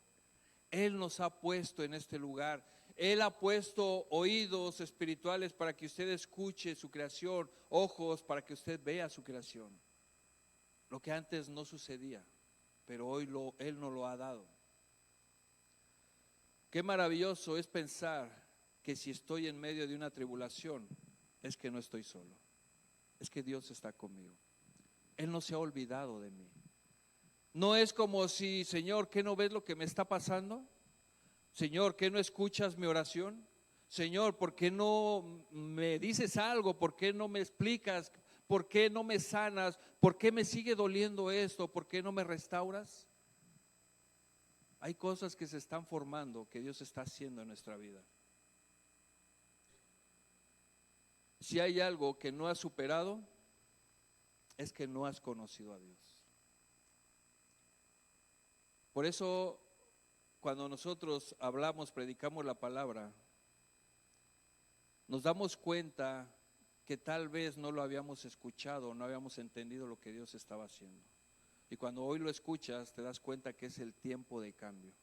Él nos ha puesto en este lugar. Él ha puesto oídos espirituales para que usted escuche su creación, ojos para que usted vea su creación. Lo que antes no sucedía, pero hoy Él nos lo ha dado. Qué maravilloso es pensar que si estoy en medio de una tribulación, es que no estoy solo, es que Dios está conmigo. Él no se ha olvidado de mí. No es como si, Señor, ¿qué no ves lo que me está pasando? Señor, ¿qué no escuchas mi oración? Señor, ¿por qué no me dices algo? ¿Por qué no me explicas? ¿Por qué no me sanas? ¿Por qué me sigue doliendo esto? ¿Por qué no me restauras? Hay cosas que se están formando, que Dios está haciendo en nuestra vida. Si hay algo que no has superado, es que no has conocido a Dios. Por eso, cuando nosotros hablamos, predicamos la palabra, nos damos cuenta que tal vez no lo habíamos escuchado, no habíamos entendido lo que Dios estaba haciendo. Y cuando hoy lo escuchas, te das cuenta que es el tiempo de cambio.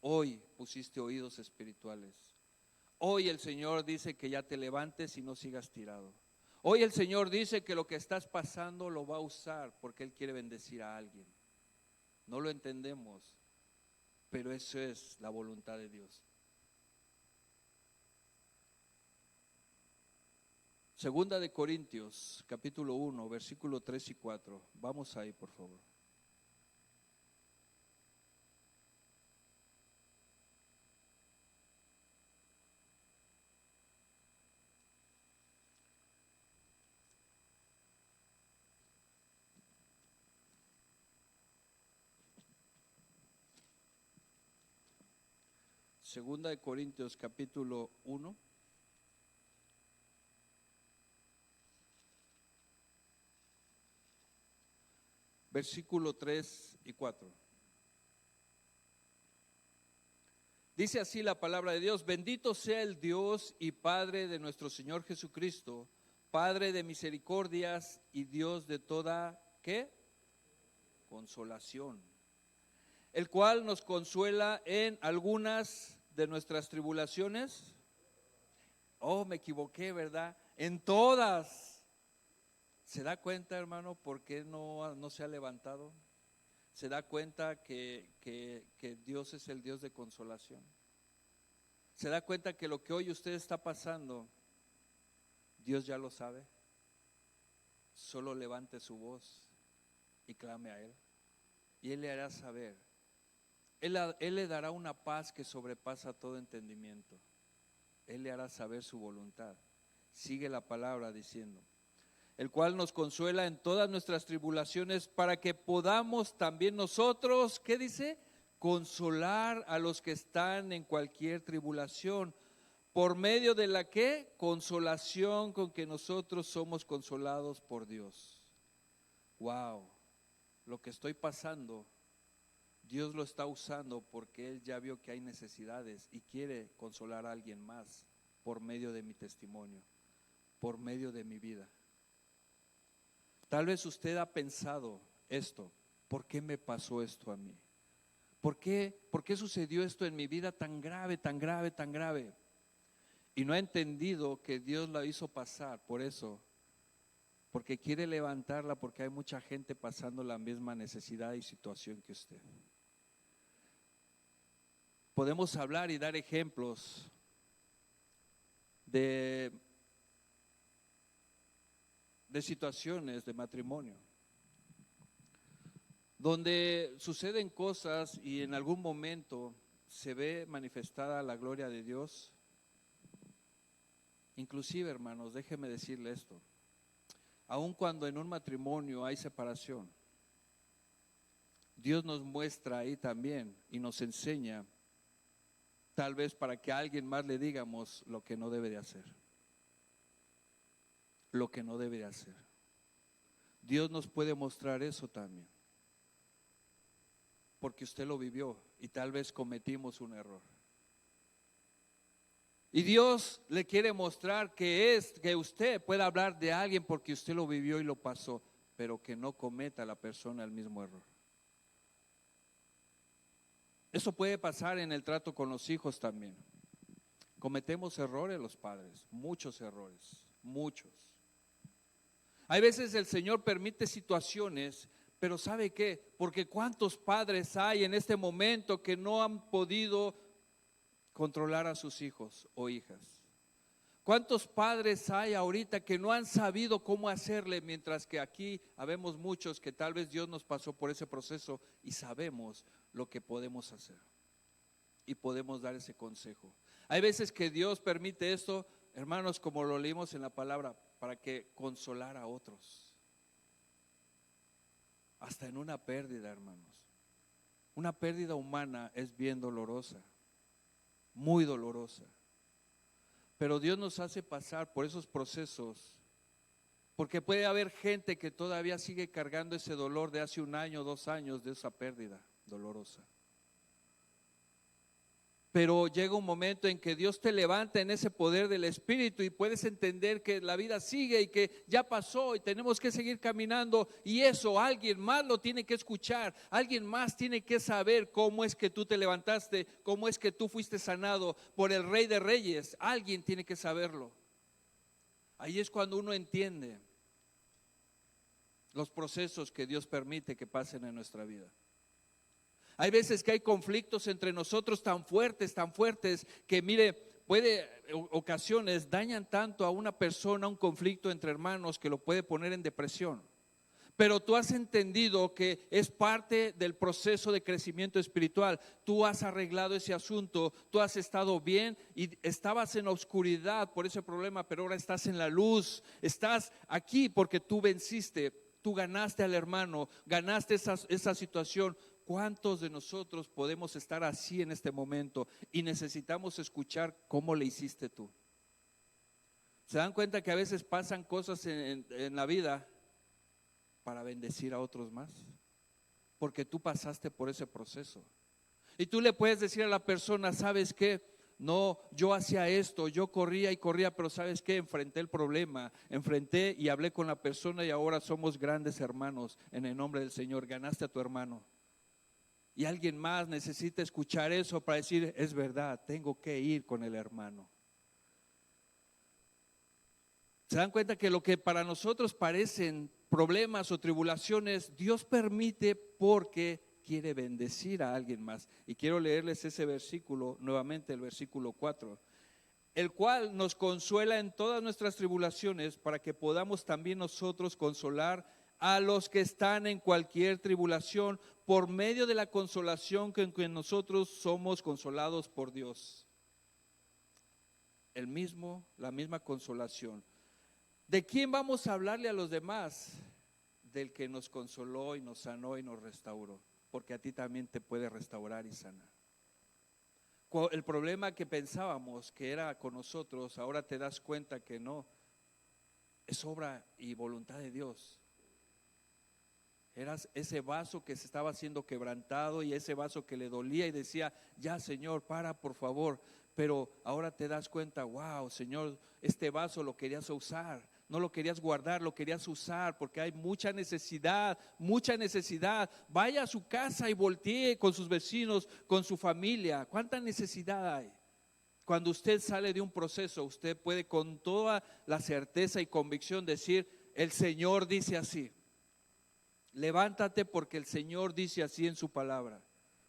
Hoy pusiste oídos espirituales. Hoy el Señor dice que ya te levantes y no sigas tirado. Hoy el Señor dice que lo que estás pasando lo va a usar porque Él quiere bendecir a alguien. No lo entendemos, pero eso es la voluntad de Dios. Segunda de Corintios, capítulo 1, versículo 3 y 4. Vamos ahí, por favor. Segunda de Corintios capítulo 1. Versículo 3 y 4. Dice así la palabra de Dios: bendito sea el Dios y Padre de nuestro Señor Jesucristo, Padre de misericordias y Dios de toda, ¿qué? Consolación, el cual nos consuela en algunas de nuestras tribulaciones. Oh, me equivoqué, ¿verdad? En todas. ¿Se da cuenta, hermano, por qué no se ha levantado? ¿Se da cuenta que Dios es el Dios de consolación? ¿Se da cuenta que lo que hoy usted está pasando, Dios ya lo sabe? Solo levante su voz y clame a Él, y Él le hará saber. Él le dará una paz que sobrepasa todo entendimiento. Él le hará saber su voluntad. Sigue la palabra diciendo: el cual nos consuela en todas nuestras tribulaciones, para que podamos también nosotros, ¿qué dice? Consolar a los que están en cualquier tribulación, por medio de la ¿qué? Consolación con que nosotros somos consolados por Dios. Wow, lo que estoy pasando, Dios lo está usando porque Él ya vio que hay necesidades y quiere consolar a alguien más por medio de mi testimonio, por medio de mi vida. Tal vez usted ha pensado esto: ¿por qué me pasó esto a mí? ¿Por qué sucedió esto en mi vida tan grave, tan grave, tan grave? Y no ha entendido que Dios la hizo pasar por eso, porque quiere levantarla, porque hay mucha gente pasando la misma necesidad y situación que usted. Podemos hablar y dar ejemplos de situaciones de matrimonio, donde suceden cosas y en algún momento se ve manifestada la gloria de Dios. Inclusive, hermanos, déjeme decirle esto: aun cuando en un matrimonio hay separación, Dios nos muestra ahí también y nos enseña, tal vez para que a alguien más le digamos lo que no debe de hacer. Lo que no debe de hacer. Dios nos puede mostrar eso también, porque usted lo vivió y tal vez cometimos un error. Y Dios le quiere mostrar que usted puede hablar de alguien porque usted lo vivió y lo pasó, pero que no cometa la persona el mismo error. Eso puede pasar en el trato con los hijos también. Cometemos errores los padres, muchos errores, muchos. Hay veces el Señor permite situaciones, pero ¿sabe qué? Porque ¿cuántos padres hay en este momento que no han podido controlar a sus hijos o hijas? ¿Cuántos padres hay ahorita que no han sabido cómo hacerle? Mientras que aquí habemos muchos que tal vez Dios nos pasó por ese proceso y sabemos lo que podemos hacer y podemos dar ese consejo. Hay veces que Dios permite esto, hermanos, como lo leímos en la palabra, para que consolar a otros. Hasta en una pérdida, hermanos. Una pérdida humana es bien dolorosa, muy dolorosa. Pero Dios nos hace pasar por esos procesos, porque puede haber gente que todavía sigue cargando ese dolor de hace 1 año, 2 años, de esa pérdida dolorosa. Pero llega un momento en que Dios te levanta en ese poder del Espíritu y puedes entender que la vida sigue y que ya pasó y tenemos que seguir caminando, y eso alguien más lo tiene que escuchar, alguien más tiene que saber cómo es que tú te levantaste, cómo es que tú fuiste sanado por el Rey de Reyes. Alguien tiene que saberlo. Ahí es cuando uno entiende los procesos que Dios permite que pasen en nuestra vida. Hay veces que hay conflictos entre nosotros tan fuertes, que mire, ocasiones dañan tanto a una persona, un conflicto entre hermanos, que lo puede poner en depresión. Pero tú has entendido que es parte del proceso de crecimiento espiritual. Tú has arreglado ese asunto, tú has estado bien y estabas en la oscuridad por ese problema, pero ahora estás en la luz. Estás aquí porque tú venciste, tú ganaste al hermano, ganaste esa situación. ¿cuántos de nosotros podemos estar así en este momento y necesitamos escuchar cómo le hiciste tú? ¿Se dan cuenta que a veces pasan cosas en la vida para bendecir a otros más? Porque tú pasaste por ese proceso. Y tú le puedes decir a la persona, ¿sabes qué? No, yo hacía esto, yo corría y corría, pero ¿sabes qué? Enfrenté el problema, enfrenté y hablé con la persona y ahora somos grandes hermanos en el nombre del Señor. Ganaste a tu hermano. Y alguien más necesita escuchar eso para decir, es verdad, tengo que ir con el hermano. ¿Se dan cuenta que lo que para nosotros parecen problemas o tribulaciones, Dios permite porque quiere bendecir a alguien más? Y quiero leerles ese versículo, nuevamente el versículo 4, el cual nos consuela en todas nuestras tribulaciones para que podamos también nosotros consolar a los que están en cualquier tribulación por medio de la consolación con que nosotros somos consolados por Dios. La misma consolación. ¿De quién vamos a hablarle a los demás? Del que nos consoló y nos sanó y nos restauró, porque a ti también te puede restaurar y sanar. El problema que pensábamos que era con nosotros, ahora te das cuenta que no, es obra y voluntad de Dios. Eras ese vaso que se estaba siendo quebrantado y ese vaso que le dolía y decía, ya Señor, para por favor. Pero ahora te das cuenta, wow, Señor, este vaso lo querías usar, no lo querías guardar, lo querías usar porque hay mucha necesidad, mucha necesidad. Vaya a su casa y voltee con sus vecinos, con su familia. ¿Cuánta necesidad hay? Cuando usted sale de un proceso, usted puede con toda la certeza y convicción decir, el Señor dice así. Levántate porque el Señor dice así en su palabra,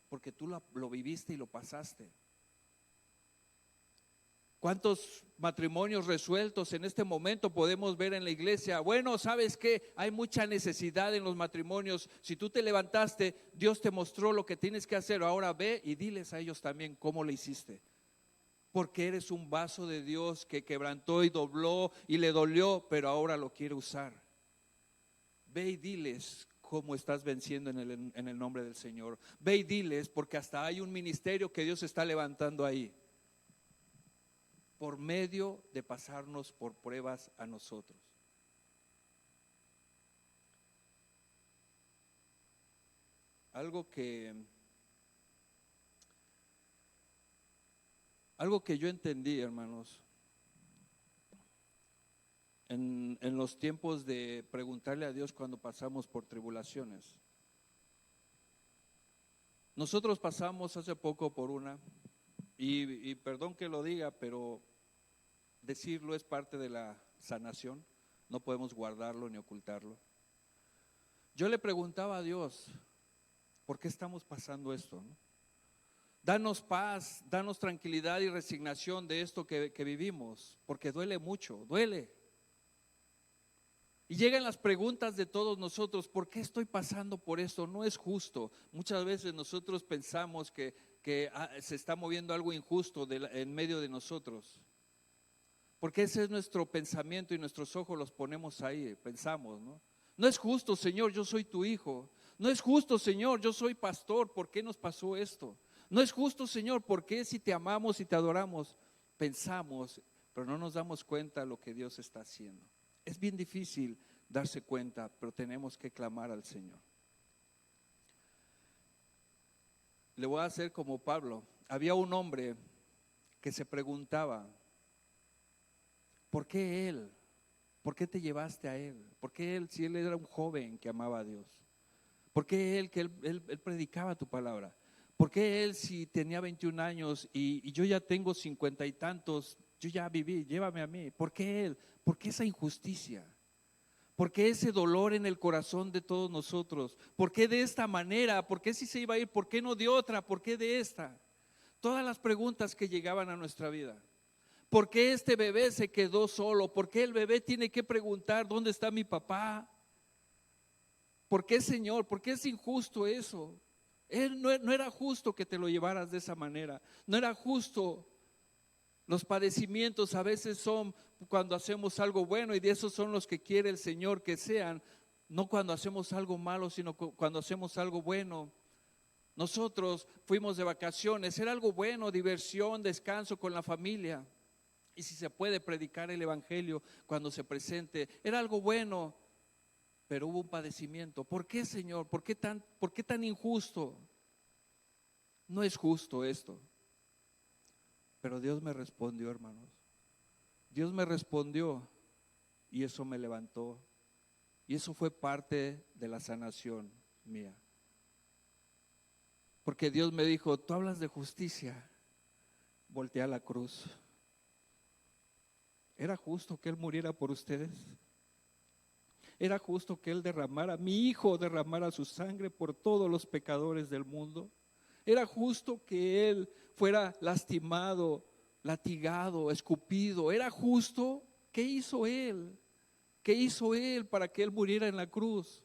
porque tú lo viviste y lo pasaste. ¿Cuántos matrimonios resueltos en este momento podemos ver en la iglesia? Bueno, ¿sabes qué? Hay mucha necesidad en los matrimonios. Si tú te levantaste, Dios te mostró lo que tienes que hacer. Ahora ve y diles a ellos también cómo lo hiciste. Porque eres un vaso de Dios que quebrantó y dobló y le dolió, pero ahora lo quiere usar. Ve y diles cómo estás venciendo en el nombre del Señor. Ve y diles, porque hasta hay un ministerio que Dios está levantando ahí, por medio de pasarnos por pruebas a nosotros. Algo que yo entendí, hermanos, en los tiempos de preguntarle a Dios cuando pasamos por tribulaciones. Nosotros pasamos hace poco por una, y perdón que lo diga, pero decirlo es parte de la sanación, no podemos guardarlo ni ocultarlo. Yo le preguntaba a Dios, ¿por qué estamos pasando esto? Danos paz, danos tranquilidad y resignación de esto que vivimos, porque duele mucho, duele. Y llegan las preguntas de todos nosotros, ¿por qué estoy pasando por esto? No es justo. Muchas veces nosotros pensamos que se está moviendo algo injusto en medio de nosotros. Porque ese es nuestro pensamiento y nuestros ojos los ponemos ahí, pensamos, ¿no? No es justo, Señor, yo soy tu hijo. No es justo, Señor, yo soy pastor, ¿por qué nos pasó esto? No es justo, Señor, ¿por qué si te amamos y te adoramos? Pensamos, pero no nos damos cuenta de lo que Dios está haciendo. Es bien difícil darse cuenta, pero tenemos que clamar al Señor. Le voy a hacer como Pablo. Había un hombre que se preguntaba, ¿por qué él? ¿Por qué te llevaste a él? ¿Por qué él, si él era un joven que amaba a Dios? ¿Por qué él, que él predicaba tu palabra? ¿Por qué él, si tenía 21 años y yo ya tengo 50 y tantos, yo ya viví, llévame a mí? ¿Por qué él? ¿Por qué esa injusticia? ¿Por qué ese dolor en el corazón de todos nosotros? ¿Por qué de esta manera? ¿Por qué si se iba a ir? ¿Por qué no de otra? ¿Por qué de esta? Todas las preguntas que llegaban a nuestra vida. ¿Por qué este bebé se quedó solo? ¿Por qué el bebé tiene que preguntar dónde está mi papá? ¿Por qué, Señor? ¿Por qué es injusto eso? No era justo que te lo llevaras de esa manera. No era justo. Los padecimientos a veces son cuando hacemos algo bueno, y de esos son los que quiere el Señor que sean. No cuando hacemos algo malo, sino cuando hacemos algo bueno. Nosotros fuimos de vacaciones, era algo bueno, diversión, descanso con la familia. Y si se puede predicar el evangelio cuando se presente, era algo bueno, pero hubo un padecimiento. ¿Por qué, Señor? ¿Por qué tan injusto? No es justo esto. Pero Dios me respondió, hermanos. Dios me respondió y eso me levantó. Y eso fue parte de la sanación mía. Porque Dios me dijo, tú hablas de justicia, voltea a la cruz. ¿Era justo que Él muriera por ustedes? ¿Era justo que Él derramara, mi hijo derramara su sangre por todos los pecadores del mundo? ¿Era justo que Él fuera lastimado, latigado, escupido? ¿Era justo? ¿Qué hizo Él? ¿Qué hizo Él para que Él muriera en la cruz?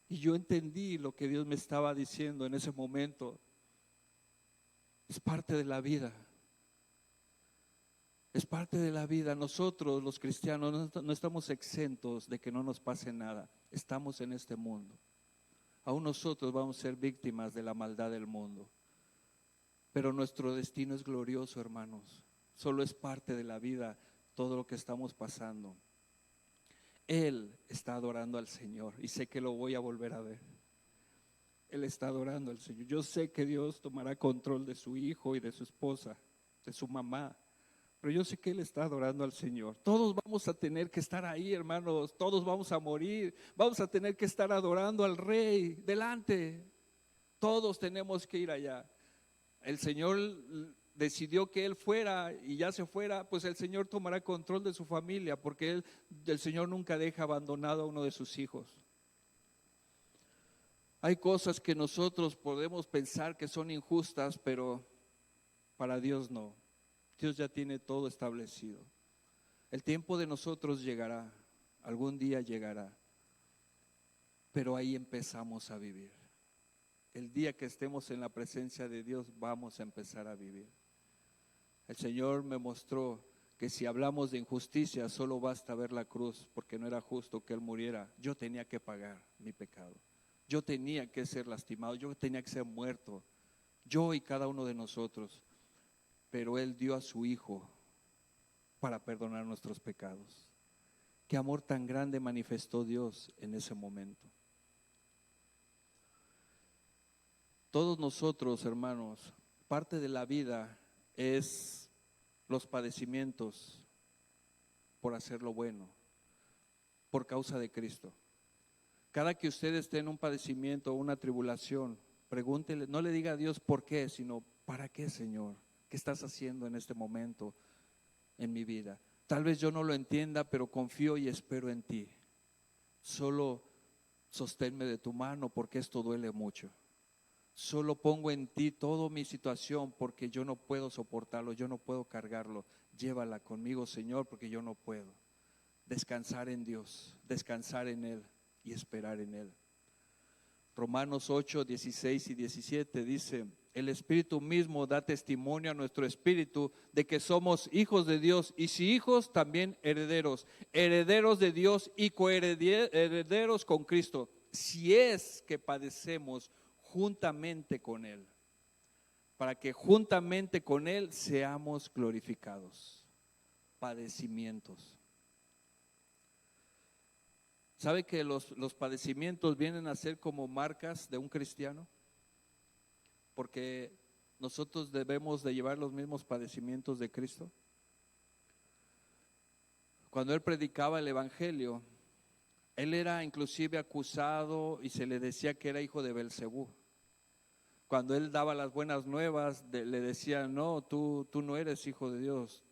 Y yo entendí lo que Dios me estaba diciendo en ese momento. Es parte de la vida. Es parte de la vida. Nosotros los cristianos no estamos exentos de que no nos pase nada. Estamos en este mundo. Aún nosotros vamos a ser víctimas de la maldad del mundo. Pero nuestro destino es glorioso, hermanos. Solo es parte de la vida todo lo que estamos pasando. Él está adorando al Señor y sé que lo voy a volver a ver. Él está adorando al Señor. Yo sé que Dios tomará control de su hijo y de su esposa, de su mamá. Pero yo sé que Él está adorando al Señor. Todos vamos a tener que estar ahí, hermanos. Todos vamos a morir. Vamos a tener que estar adorando al Rey delante. Todos tenemos que ir allá. El Señor decidió que Él fuera y ya se fuera, pues el Señor tomará control de su familia, porque el Señor nunca deja abandonado a uno de sus hijos. Hay cosas que nosotros podemos pensar que son injustas, pero para Dios no. Dios ya tiene todo establecido. El tiempo de nosotros llegará, algún día llegará, pero ahí empezamos a vivir. El día que estemos en la presencia de Dios vamos a empezar a vivir. El Señor me mostró que si hablamos de injusticia solo basta ver la cruz, porque no era justo que Él muriera. Yo tenía que pagar mi pecado. Yo tenía que ser lastimado, yo tenía que ser muerto, yo y cada uno de nosotros. Pero Él dio a su Hijo para perdonar nuestros pecados. Qué amor tan grande manifestó Dios en ese momento. Todos nosotros, hermanos, parte de la vida es los padecimientos por hacer lo bueno, por causa de Cristo. Cada que usted esté en un padecimiento o una tribulación, pregúntele, no le diga a Dios por qué, sino ¿para qué, Señor? ¿Qué estás haciendo en este momento en mi vida? Tal vez yo no lo entienda, pero confío y espero en ti. Solo sosténme de tu mano porque esto duele mucho. Solo pongo en ti toda mi situación porque yo no puedo soportarlo, yo no puedo cargarlo. Llévala conmigo, Señor, porque yo no puedo. Descansar en Dios, descansar en Él y esperar en Él. Romanos 8, 16 y 17 dice: el Espíritu mismo da testimonio a nuestro espíritu de que somos hijos de Dios, y si hijos, también herederos, herederos de Dios y coherederos con Cristo, si es que padecemos juntamente con Él, para que juntamente con Él seamos glorificados. Padecimientos. ¿Sabe que los padecimientos vienen a ser como marcas de un cristiano? Porque nosotros debemos de llevar los mismos padecimientos de Cristo. Cuando Él predicaba el evangelio, Él era inclusive acusado y se le decía que era hijo de Belcebú. Cuando Él daba las buenas nuevas, le decían: no, tú no eres hijo de Dios,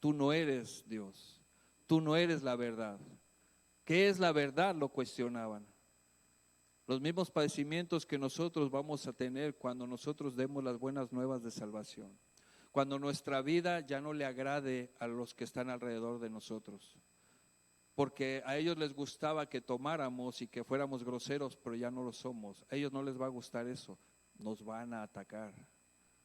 tú no eres Dios, tú no eres la verdad. ¿Qué es la verdad? Lo cuestionaban. Los mismos padecimientos que nosotros vamos a tener cuando nosotros demos las buenas nuevas de salvación. Cuando nuestra vida ya no le agrade a los que están alrededor de nosotros. Porque a ellos les gustaba que tomáramos y que fuéramos groseros, pero ya no lo somos. A ellos no les va a gustar eso. Nos van a atacar,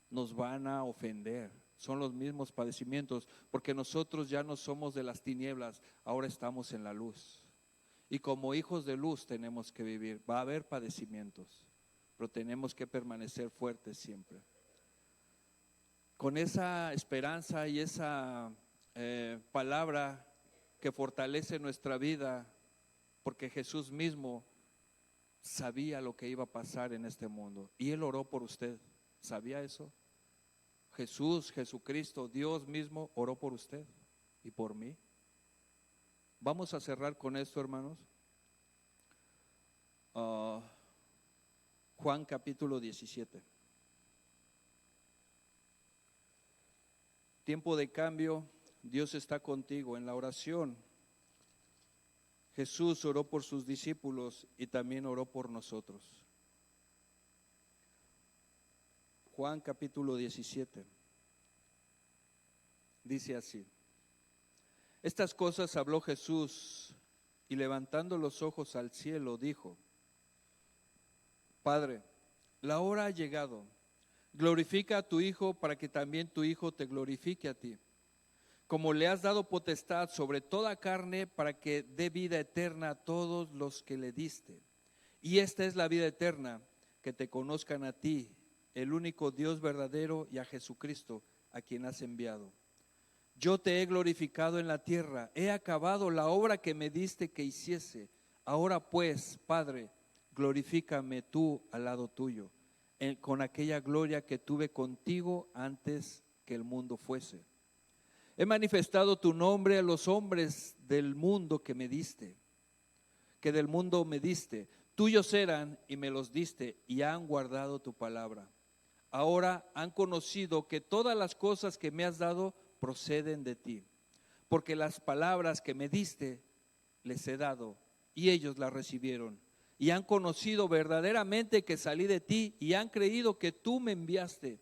nos van a ofender. Son los mismos padecimientos, porque nosotros ya no somos de las tinieblas, ahora estamos en la luz. Y como hijos de luz tenemos que vivir. Va a haber padecimientos. pero tenemos que permanecer fuertes siempre. Con esa esperanza y esa palabra que fortalece nuestra vida, porque Jesús mismo sabía lo que iba a pasar en este mundo y Él oró por usted. ¿Sabía eso? Jesucristo, Dios mismo oró por usted y por mí. Vamos a cerrar con esto, hermanos. Juan capítulo 17. Tiempo de cambio, Dios está contigo en la oración. Jesús oró por sus discípulos y también oró por nosotros. Juan capítulo 17. Dice así: estas cosas habló Jesús y levantando los ojos al cielo dijo: Padre, la hora ha llegado. Glorifica a tu Hijo para que también tu Hijo te glorifique a ti. Como le has dado potestad sobre toda carne para que dé vida eterna a todos los que le diste. Y esta es la vida eterna, que te conozcan a ti, el único Dios verdadero, y a Jesucristo, a quien has enviado. Yo te he glorificado en la tierra, he acabado la obra que me diste que hiciese. Ahora pues, Padre, glorifícame tú al lado tuyo, con aquella gloria que tuve contigo antes que el mundo fuese. He manifestado tu nombre a los hombres del mundo que del mundo me diste. Tuyos eran y me los diste y han guardado tu palabra. Ahora han conocido que todas las cosas que me has dado proceden de ti, porque las palabras que me diste les he dado y ellos las recibieron. Y han conocido verdaderamente que salí de ti y han creído que tú me enviaste.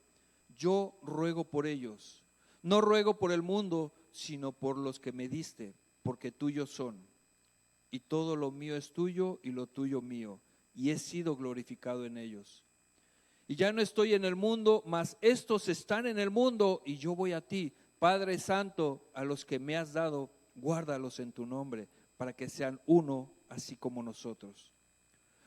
Yo ruego por ellos. No ruego por el mundo, sino por los que me diste, porque tuyos son. Y todo lo mío es tuyo y lo tuyo mío, y he sido glorificado en ellos. Y ya no estoy en el mundo, mas estos están en el mundo y yo voy a ti. Padre Santo, a los que me has dado, guárdalos en tu nombre, para que sean uno, así como nosotros.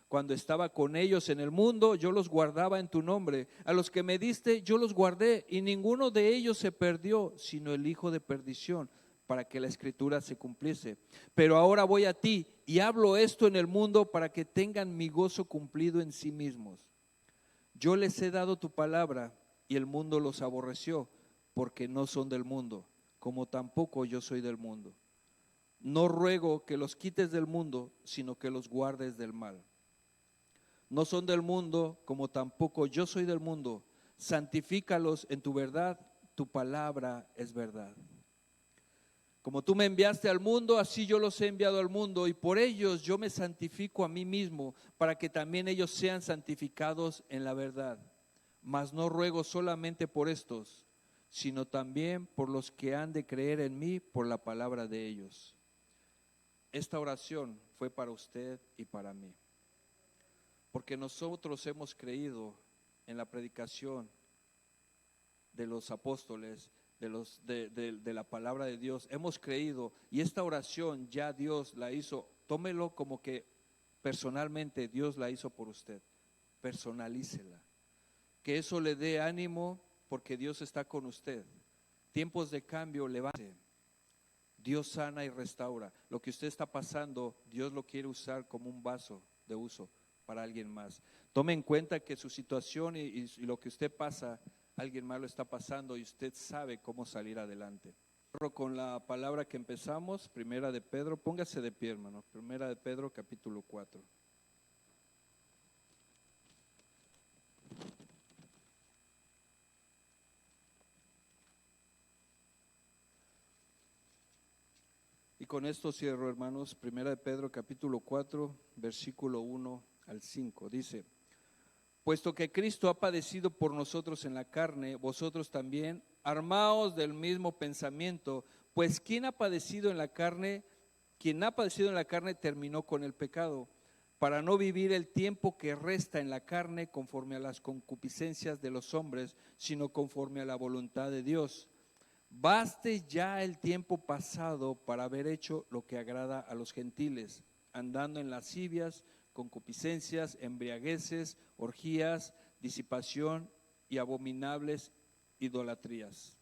Cuando estaba con ellos en el mundo, yo los guardaba en tu nombre. A los que me diste, yo los guardé, y ninguno de ellos se perdió, sino el hijo de perdición, para que la escritura se cumpliese. Pero ahora voy a ti, y hablo esto en el mundo, para que tengan mi gozo cumplido en sí mismos. Yo les he dado tu palabra, y el mundo los aborreció, porque no son del mundo, como tampoco yo soy del mundo. No ruego que los quites del mundo, sino que los guardes del mal. No son del mundo, como tampoco yo soy del mundo. Santifícalos en tu verdad, tu palabra es verdad. Como tú me enviaste al mundo, así yo los he enviado al mundo, y por ellos yo me santifico a mí mismo, para que también ellos sean santificados en la verdad. Mas no ruego solamente por estos, sino también por los que han de creer en mí por la palabra de ellos. Esta oración fue para usted y para mí, porque nosotros hemos creído en la predicación de los apóstoles, de la palabra de Dios. Hemos creído, y esta oración ya Dios la hizo. Tómelo como que personalmente Dios la hizo por usted. Personalícela. Que eso le dé ánimo, porque Dios está con usted. Tiempos de cambio, levante. Dios sana y restaura. Lo que usted está pasando, Dios lo quiere usar como un vaso de uso para alguien más. Tome en cuenta que su situación y lo que usted pasa, alguien más lo está pasando, y usted sabe cómo salir adelante. Con la palabra que empezamos, Primera de Pedro, póngase de pie, hermano. Primera de Pedro, capítulo 4. Y con esto cierro, hermanos. Primera de Pedro, capítulo 4, versículo 1 al 5. Dice: puesto que Cristo ha padecido por nosotros en la carne, vosotros también armaos del mismo pensamiento, pues quien ha padecido en la carne terminó con el pecado, para no vivir el tiempo que resta en la carne conforme a las concupiscencias de los hombres, sino conforme a la voluntad de Dios. Baste ya el tiempo pasado para haber hecho lo que agrada a los gentiles, andando en lascivias, concupiscencias, embriagueces, orgías, disipación y abominables idolatrías.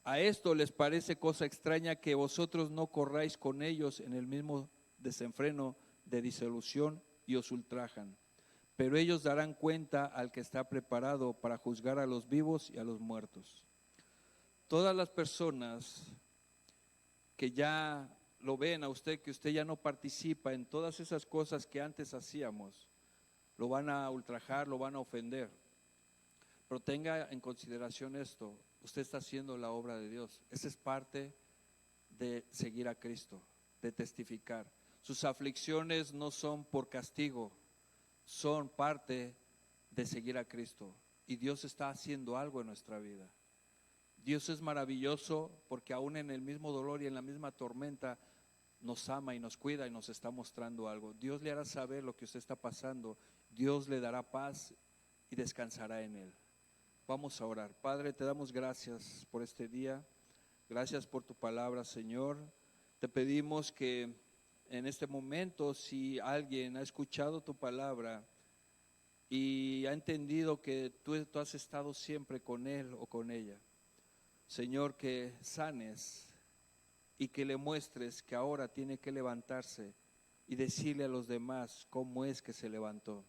A esto les parece cosa extraña que vosotros no corráis con ellos en el mismo desenfreno de disolución y os ultrajan. Pero ellos darán cuenta al que está preparado para juzgar a los vivos y a los muertos. Todas las personas que ya lo ven a usted, que usted ya no participa en todas esas cosas que antes hacíamos, lo van a ultrajar, lo van a ofender. Pero tenga en consideración esto, usted está haciendo la obra de Dios. Esa es parte de seguir a Cristo, de testificar. Sus aflicciones no son por castigo, son parte de seguir a Cristo. Y Dios está haciendo algo en nuestra vida. Dios es maravilloso porque aún en el mismo dolor y en la misma tormenta nos ama y nos cuida y nos está mostrando algo. Dios le hará saber lo que usted está pasando. Dios le dará paz y descansará en él. Vamos a orar. Padre, te damos gracias por este día. Gracias por tu palabra, Señor. Te pedimos que en este momento, si alguien ha escuchado tu palabra y ha entendido que tú has estado siempre con él o con ella, Señor, que sanes y que le muestres que ahora tiene que levantarse y decirle a los demás cómo es que se levantó.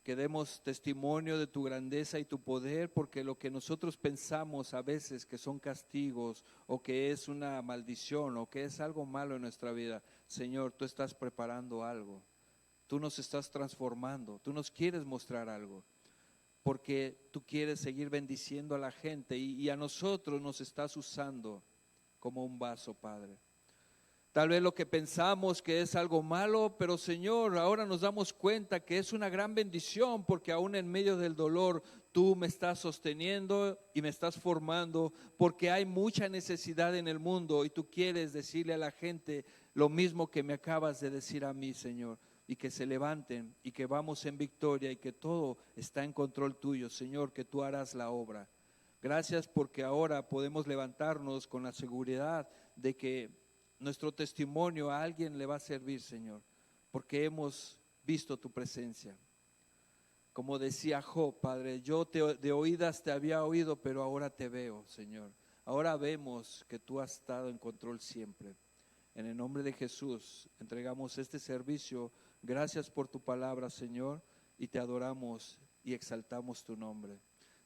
Que demos testimonio de tu grandeza y tu poder, porque lo que nosotros pensamos a veces que son castigos o que es una maldición o que es algo malo en nuestra vida, Señor, tú estás preparando algo, tú nos estás transformando, tú nos quieres mostrar algo, porque tú quieres seguir bendiciendo a la gente y a nosotros nos estás usando como un vaso, Padre. Tal vez lo que pensamos que es algo malo, pero Señor, ahora nos damos cuenta que es una gran bendición, porque aún en medio del dolor tú me estás sosteniendo y me estás formando, porque hay mucha necesidad en el mundo y tú quieres decirle a la gente lo mismo que me acabas de decir a mí, Señor, y que se levanten y que vamos en victoria y que todo está en control tuyo, Señor, que tú harás la obra. Gracias porque ahora podemos levantarnos con la seguridad de que nuestro testimonio a alguien le va a servir, Señor, porque hemos visto tu presencia. Como decía Job, Padre, yo de oídas te había oído, pero ahora te veo, Señor. Ahora vemos que tú has estado en control siempre. En el nombre de Jesús entregamos este servicio. Gracias por tu palabra, Señor, y te adoramos y exaltamos tu nombre.